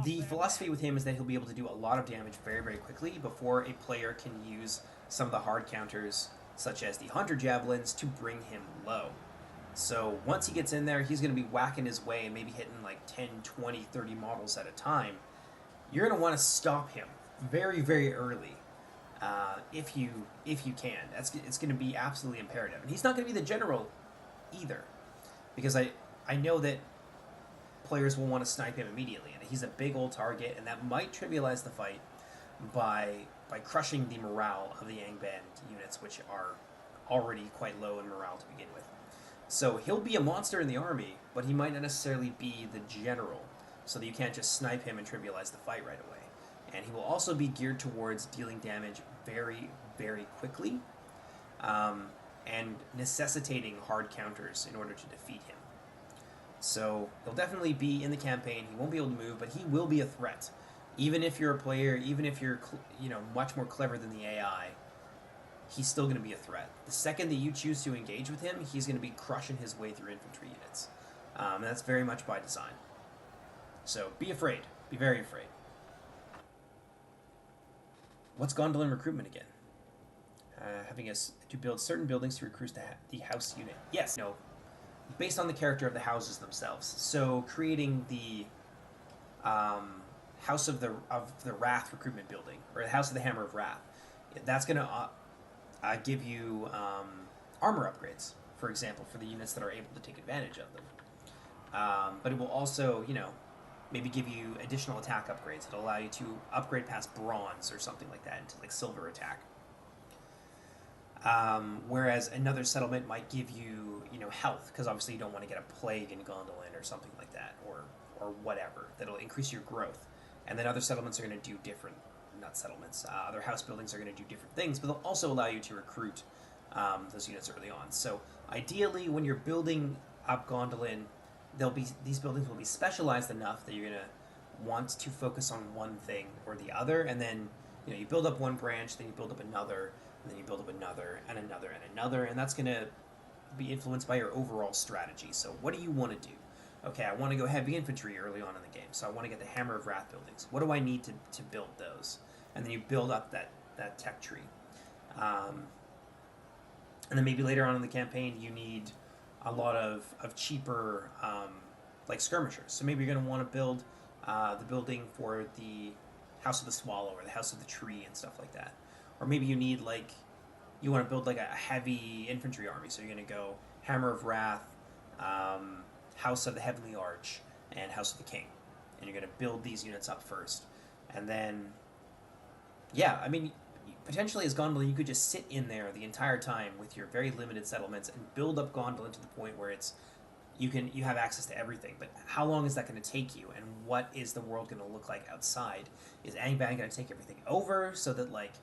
the philosophy with him is that he'll be able to do a lot of damage very, very quickly before a player can use some of the hard counters, such as the Hunter Javelins, to bring him low. So once he gets in there, he's going to be whacking his way and maybe hitting like 10, 20, 30 models at a time. You're going to want to stop him very, very early if you can. It's going to be absolutely imperative. And he's not going to be the general either, because I know that players will want to snipe him immediately, and he's a big old target, and that might trivialize the fight by crushing the morale of the Angband units, which are already quite low in morale to begin with. So he'll be a monster in the army, but he might not necessarily be the general, so that you can't just snipe him and trivialize the fight right away. And he will also be geared towards dealing damage very, very quickly, and necessitating hard counters in order to defeat him. So he'll definitely be in the campaign. He won't be able to move, but he will be a threat. Even if you're a player, even if you're much more clever than the AI, he's still going to be a threat. The second that you choose to engage with him, he's going to be crushing his way through infantry units. And that's very much by design. So be afraid. Be very afraid. What's Gondolin recruitment again? Having us to build certain buildings to recruit the house unit. Yes, no. Based on the character of the houses themselves. So creating the House of the Wrath recruitment building, or the House of the Hammer of Wrath. That's going to give you armor upgrades, for example, for the units that are able to take advantage of them. But it will also, maybe give you additional attack upgrades that'll allow you to upgrade past bronze or something like that into like silver attack. Whereas another settlement might give you, you know, health, because obviously you don't want to get a plague in Gondolin or something like that, or whatever. That'll increase your growth. And then other settlements are going to do different, not settlements, other house buildings are going to do different things, but they'll also allow you to recruit those units early on. So ideally, when you're building up Gondolin, these buildings will be specialized enough that you're going to want to focus on one thing or the other, and then, you know, you build up one branch, then you build up another, and then you build up another, and another, and another, and that's going to be influenced by your overall strategy. So what do you want to do? Okay, I want to go heavy infantry early on in the game, so I want to get the Hammer of Wrath buildings. What do I need to build those? And then you build up that tech tree. And then maybe later on in the campaign, you need a lot of cheaper, like skirmishers. So maybe you're going to want to build the building for the House of the Swallow or the House of the Tree and stuff like that. Or maybe you need, like, you want to build like a heavy infantry army, so you're going to go Hammer of Wrath, House of the Heavenly Arch, and House of the King. And you're going to build these units up first. And then, yeah, I mean, potentially as Gondolin, you could just sit in there the entire time with your very limited settlements and build up Gondolin to the point where it's you have access to everything. But how long is that going to take you, and what is the world going to look like outside? Is Angband going to take everything over so that, like,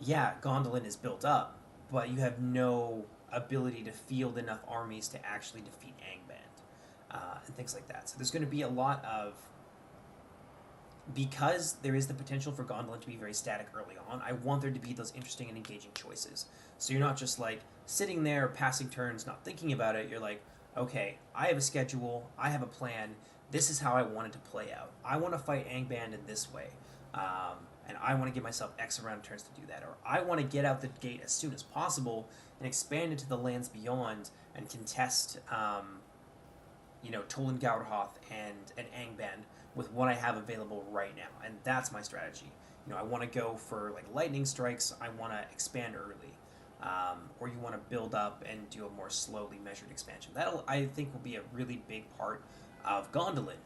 yeah, Gondolin is built up, but you have no ability to field enough armies to actually defeat Angband, and things like that. So there's going to be a lot of, because there is the potential for Gondolin to be very static early on, I want there to be those interesting and engaging choices. So you're not just like sitting there passing turns, not thinking about it. You're like, okay, I have a schedule, I have a plan, this is how I want it to play out. I want to fight Angband in this way. And I want to give myself X amount of turns to do that. Or I want to get out the gate as soon as possible and expand into the lands beyond and contest, you know, Tolan Gaurhoth and Angband with what I have available right now. And that's my strategy. You know, I want to go for, like, lightning strikes. I want to expand early. Or you want to build up and do a more slowly measured expansion. That'll, I think, will be a really big part of Gondolin,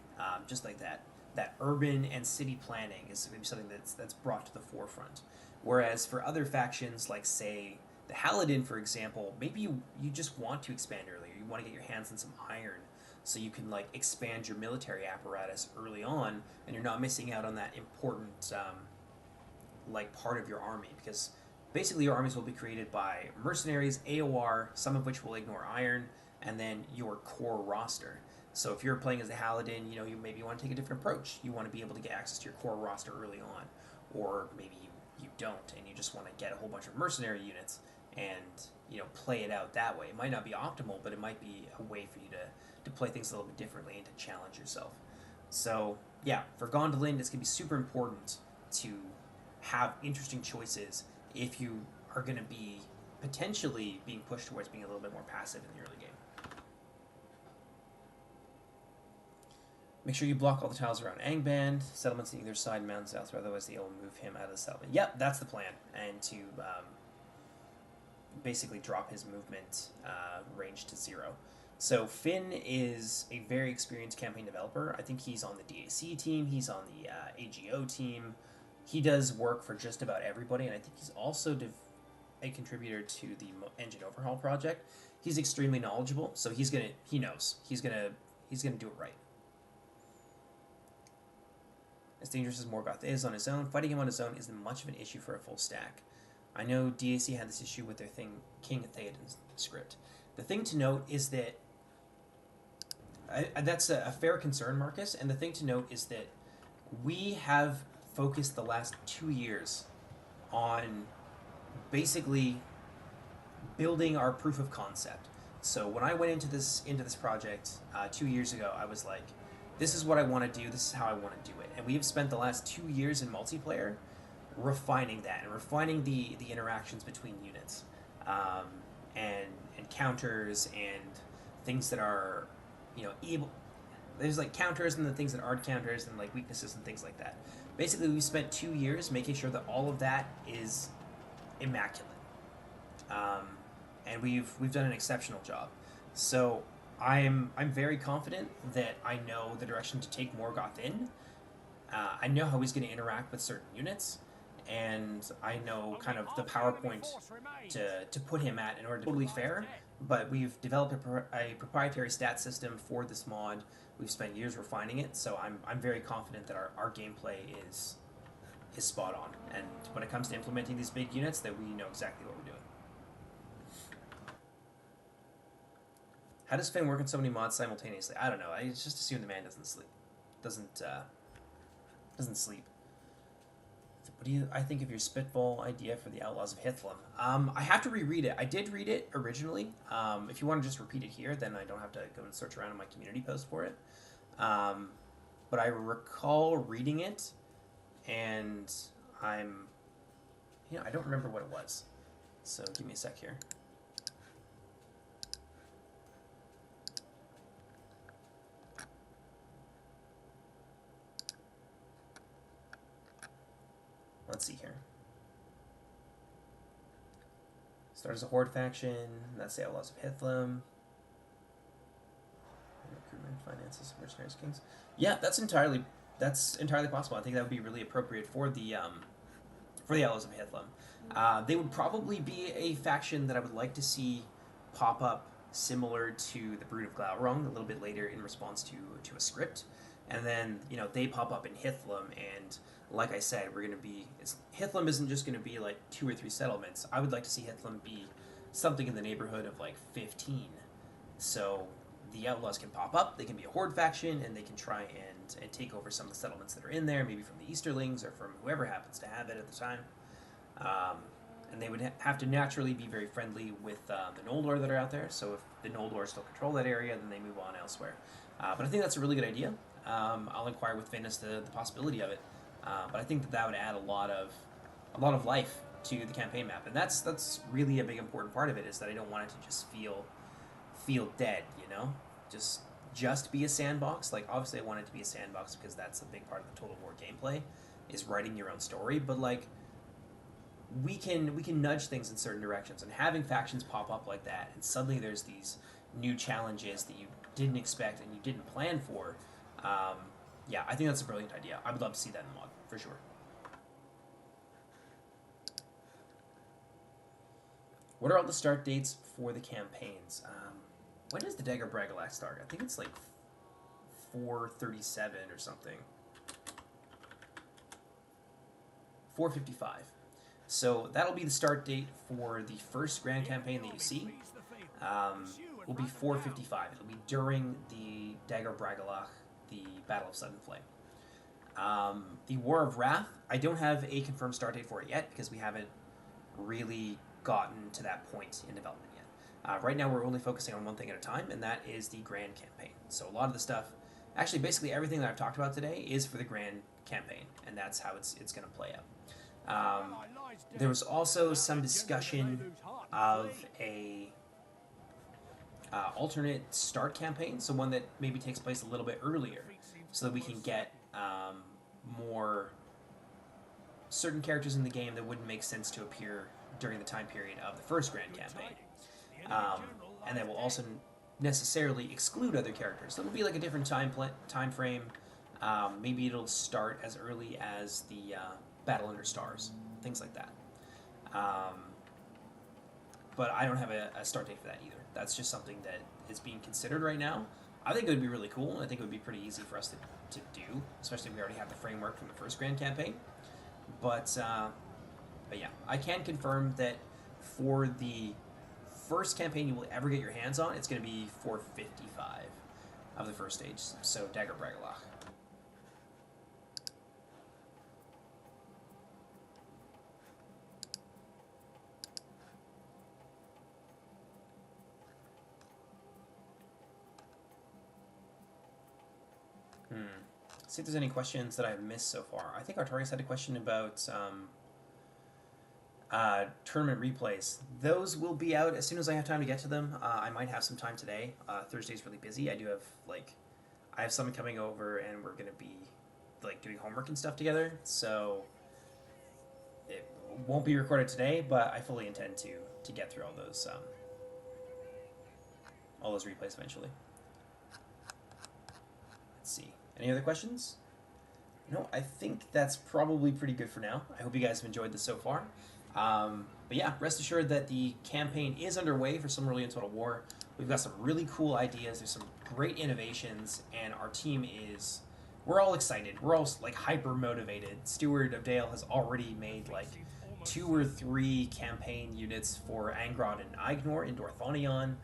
just like that. That urban and city planning is maybe something that's brought to the forefront. Whereas for other factions, like, say, the Haladin, for example, maybe you just want to expand earlier. You want to get your hands on some iron so you can, like, expand your military apparatus early on, and you're not missing out on that important, like, part of your army. Because basically your armies will be created by mercenaries, AOR, some of which will ignore iron, and then your core roster. So if you're playing as a Haladin, you know, you maybe want to take a different approach. You want to be able to get access to your core roster early on. Or maybe you don't, and you just want to get a whole bunch of mercenary units and, you know, play it out that way. It might not be optimal, but it might be a way for you to play things a little bit differently and to challenge yourself. So, yeah, for Gondolin, it's going to be super important to have interesting choices if you are going to be potentially being pushed towards being a little bit more passive in the early game. Make sure you block all the tiles around Angband, settlements on either side, mountain south, or otherwise they'll move him out of the settlement. Yep, that's the plan. And to basically drop his movement range to 0. So Finn is a very experienced campaign developer. I think he's on the DAC team, he's on the AGO team. He does work for just about everybody, and I think he's also a contributor to the engine overhaul project. He's extremely knowledgeable, so he knows. He's gonna do it right. As dangerous as Morgoth is on his own, fighting him on his own isn't much of an issue for a full stack. I know DAC had this issue with their King Theoden script. The thing to note is that that's a fair concern, Marcus, and the thing to note is that we have focused the last 2 years on basically building our proof of concept. So when I went into this project 2 years ago, I was like, this is what I want to do, this is how I want to do it. And we have spent the last 2 years in multiplayer refining that and refining the interactions between units, and counters and things that are, you know, able. There's like counters and the things that aren't counters and like weaknesses and things like that. Basically, we've spent 2 years making sure that all of that is immaculate, and we've done an exceptional job. So I'm very confident that I know the direction to take Morgoth in. I know how he's going to interact with certain units, and I know kind of the PowerPoint to put him at in order to be totally fair. But we've developed a proprietary stat system for this mod. We've spent years refining it, so I'm very confident that our gameplay is spot on. And when it comes to implementing these big units, that we know exactly what we're doing. How does Finn work on so many mods simultaneously? I don't know. I just assume the man doesn't sleep. Doesn't sleep. What do you? I think of your spitball idea for the Outlaws of Hithlum. I have to reread it. I did read it originally. If you want to just repeat it here, then I don't have to go and search around in my community post for it. But I recall reading it, and I don't remember what it was. So give me a sec here. Let's see here. Start as a horde faction. That's the Outlaws of Hithlum. Recruitment, finances, mercenaries, kings. Yeah, that's entirely possible. I think that would be really appropriate for the Outlaws of Hithlum. They would probably be a faction that I would like to see pop up similar to the Brood of Glaurung a little bit later in response to a script, and then they pop up in Hithlum, and like I said, Hithlum isn't just going to be like 2 or 3 settlements. I would like to see Hithlum be something in the neighborhood of like 15. So the Outlaws can pop up, they can be a horde faction, and they can try and take over some of the settlements that are in there, maybe from the Easterlings or from whoever happens to have it at the time. And they would have to naturally be very friendly with the Noldor that are out there. So if the Noldor still control that area, then they move on elsewhere. But I think that's a really good idea. I'll inquire with Finn as to the possibility of it. But I think that would add a lot of life to the campaign map, and that's really a big important part of it. Is that I don't want it to just feel dead, just be a sandbox. Like obviously I want it to be a sandbox because that's a big part of the Total War gameplay, is writing your own story. But like we can nudge things in certain directions, and having factions pop up like that, and suddenly there's these new challenges that you didn't expect and you didn't plan for. Yeah, I think that's a brilliant idea. I would love to see that in the mod, for sure. What are all the start dates for the campaigns? When does the Dagger Bragalac start? I think it's like 437 or something. 455. So that'll be the start date for the first grand campaign that you see. Will be 455. It'll be during the Dagger Bragalac, the Battle of Sudden Flame. The War of Wrath, I don't have a confirmed start date for it yet because we haven't really gotten to that point in development yet. Right now we're only focusing on one thing at a time, and that is the Grand Campaign. So a lot of the stuff, actually basically everything that I've talked about today is for the Grand Campaign, and that's how it's going to play out. There was also some discussion of a alternate start campaign, so one that maybe takes place a little bit earlier, so that we can get more certain characters in the game that wouldn't make sense to appear during the time period of the first grand campaign, and that will also necessarily exclude other characters. So it'll be like a different time frame. Maybe it'll start as early as the Battle Under Stars, things like that. But I don't have a start date for that either. That's just something that is being considered right now. I think it would be really cool. I think it would be pretty easy for us to do, especially if we already have the framework from the first grand campaign. But yeah, I can confirm that for the first campaign you will ever get your hands on, it's going to be 455 of the first stage, so Dagger Bragalac. See if there's any questions that I've missed so far. I think Artorias had a question about tournament replays. Those will be out as soon as I have time to get to them. I might have some time today. Thursday's really busy. I have someone coming over, and we're gonna be doing homework and stuff together. So it won't be recorded today, but I fully intend to get through all those replays eventually. see. Any other questions? No, I think that's probably pretty good for now. I hope you guys have enjoyed this so far. But yeah, rest assured that the campaign is underway for Silmarillion Total War. We've got some really cool ideas. There's some great innovations, and our team is... We're all excited. We're all like hyper motivated. Steward of Dale has already made like 2 or 3 campaign units for Angrod and Ignor in Dorothonion.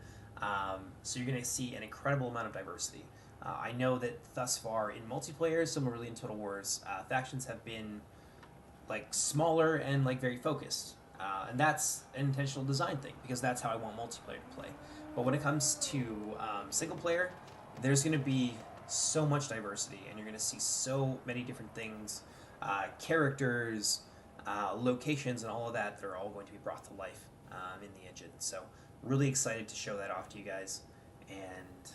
So you're going to see an incredible amount of diversity. I know that thus far in multiplayer, Silmarillion Total Wars factions have been like smaller and like very focused, and that's an intentional design thing because that's how I want multiplayer to play. But when it comes to single player, there's going to be so much diversity, and you're going to see so many different things, characters, locations, and all of that are all going to be brought to life in the engine. So really excited to show that off to you guys, and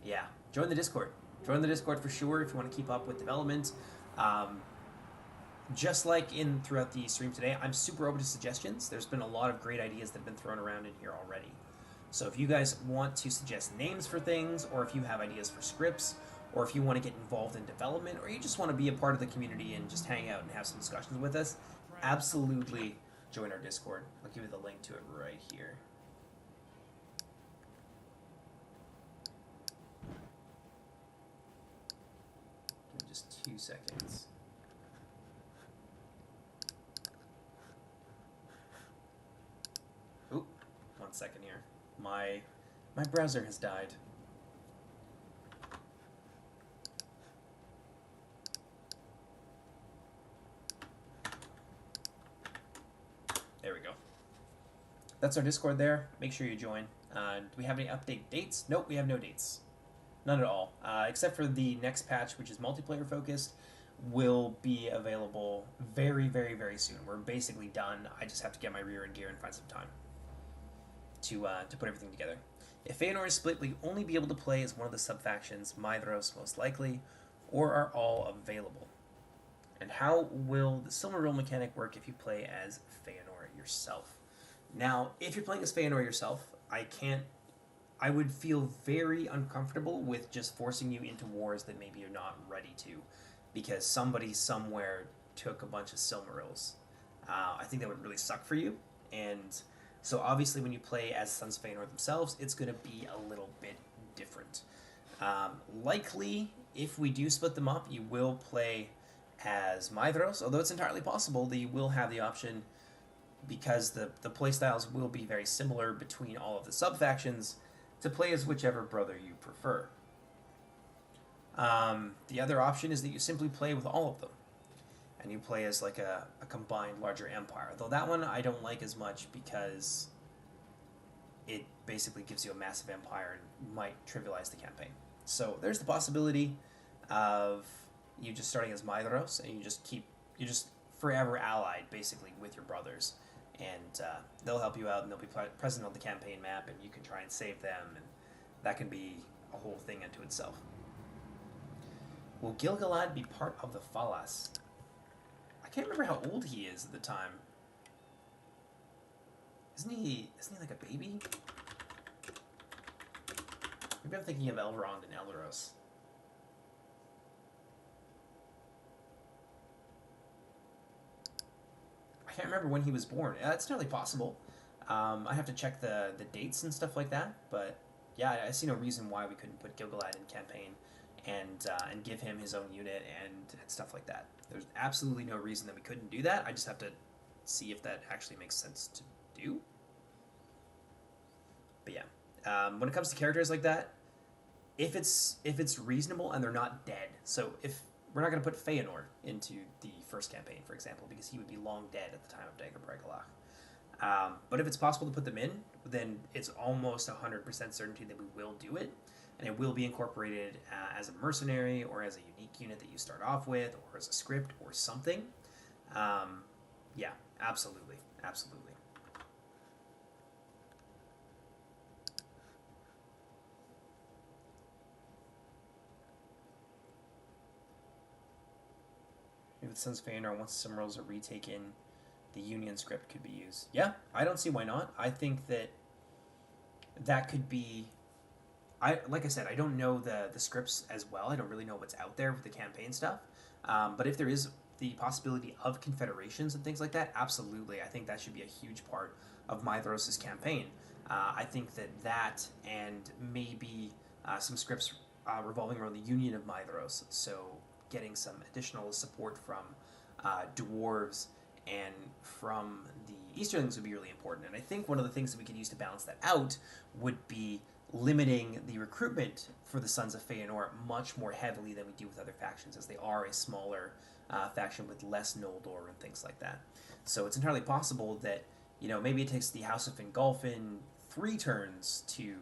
yeah, join the Discord. Join the Discord for sure if you want to keep up with development. Just like throughout the stream today, I'm super open to suggestions. There's been a lot of great ideas that have been thrown around in here already. So if you guys want to suggest names for things, or if you have ideas for scripts, or if you want to get involved in development, or you just want to be a part of the community and just hang out and have some discussions with us, absolutely join our Discord. I'll give you the link to it right here. Give me just 2 seconds. Oop, 1 second here. My browser has died. There we go. That's our Discord there. Make sure you join. Do we have any update dates? Nope, we have no dates. None at all. Except for the next patch, which is multiplayer focused, will be available very, very, very soon. We're basically done. I just have to get my rear end gear and find some time to put everything together. If Feanor is split, will you only be able to play as one of the sub-factions, Mithros most likely, or are all available? And how will the Silmaril mechanic work if you play as Feanor yourself? Now, if you're playing as Feanor yourself, I would feel very uncomfortable with just forcing you into wars that maybe you're not ready to, because somebody somewhere took a bunch of Silmarils. I think that would really suck for you, and so obviously when you play as Sons of Feanor themselves, it's going to be a little bit different. Likely, if we do split them up, you will play as Mithros, although it's entirely possible that you will have the option, because the playstyles will be very similar between all of the sub-factions, to play as whichever brother you prefer. The other option is that you simply play with all of them, and you play as like a combined larger empire. Though that one I don't like as much because it basically gives you a massive empire and might trivialize the campaign. So there's the possibility of you just starting as Mithros, and you're just forever allied basically with your brothers, and they'll help you out, and they'll be present on the campaign map, and you can try and save them, and that can be a whole thing unto itself. Will Gil-galad be part of the Falas? I can't remember how old he is at the time. Isn't he like a baby? Maybe I'm thinking of Elrond and Elros. I can't remember when he was born. It's entirely possible. I have to check the dates and stuff like that, but yeah, I see no reason why we couldn't put Gil-galad in campaign and give him his own unit and stuff like that. There's absolutely no reason that we couldn't do that. I just have to see if that actually makes sense to do. But yeah, when it comes to characters like that, if it's reasonable and they're not dead, so if we're not going to put Feanor into the first campaign, for example, because he would be long dead at the time of Dagger Bregalach. But if it's possible to put them in, then it's almost 100% certainty that we will do it, and it will be incorporated as a mercenary or as a unique unit that you start off with, or as a script or something. Yeah, absolutely, absolutely. Maybe the Sons of Feanor, once some roles are retaken, the Union script could be used. Yeah, I don't see why not. I think that could be like I said, I don't know the scripts as well. I don't really know what's out there with the campaign stuff. But if there is the possibility of confederations and things like that, absolutely, I think that should be a huge part of Mythros' campaign. I think that and maybe some scripts revolving around the Union of Mythros, so getting some additional support from dwarves and from the Easterlings would be really important. And I think one of the things that we could use to balance that out would be limiting the recruitment for the Sons of Feanor much more heavily than we do with other factions, as they are a smaller faction with less Noldor and things like that. So it's entirely possible that, maybe it takes the House of Fingolfin 3 turns to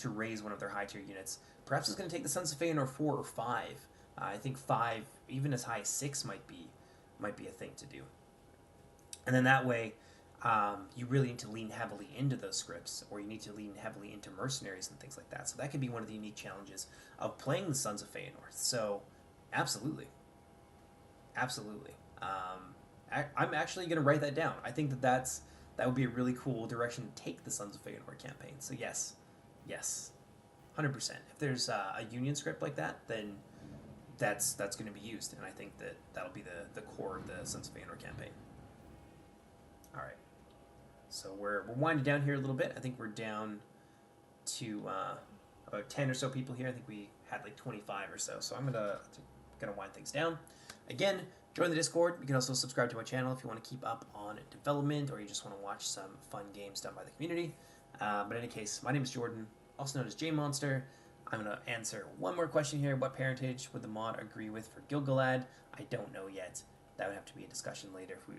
raise one of their high tier units. Perhaps it's going to take the Sons of Feanor 4 or 5. I think 5, even as high as 6, might be a thing to do. And then that way, you really need to lean heavily into those scripts, or you need to lean heavily into mercenaries and things like that. So that could be one of the unique challenges of playing the Sons of Feanor. So, absolutely. Absolutely. I'm actually going to write that down. I think that would be a really cool direction to take the Sons of Feanor campaign. So yes, 100%. If there's a union script like that, then that's going to be used, and I think that'll be the core of the Sons of Feanor campaign. All right. So we're winding down here a little bit. I think we're down to about 10 or so people here. I think we had like 25 or so. So I'm gonna wind things down. Again, join the Discord. You can also subscribe to my channel if you want to keep up on development, or you just want to watch some fun games done by the community. But in any case, my name is Jordan, also known as JMonster. I'm going to answer one more question here. What parentage would the mod agree with for Gil-galad? I don't know yet. That would have to be a discussion later if we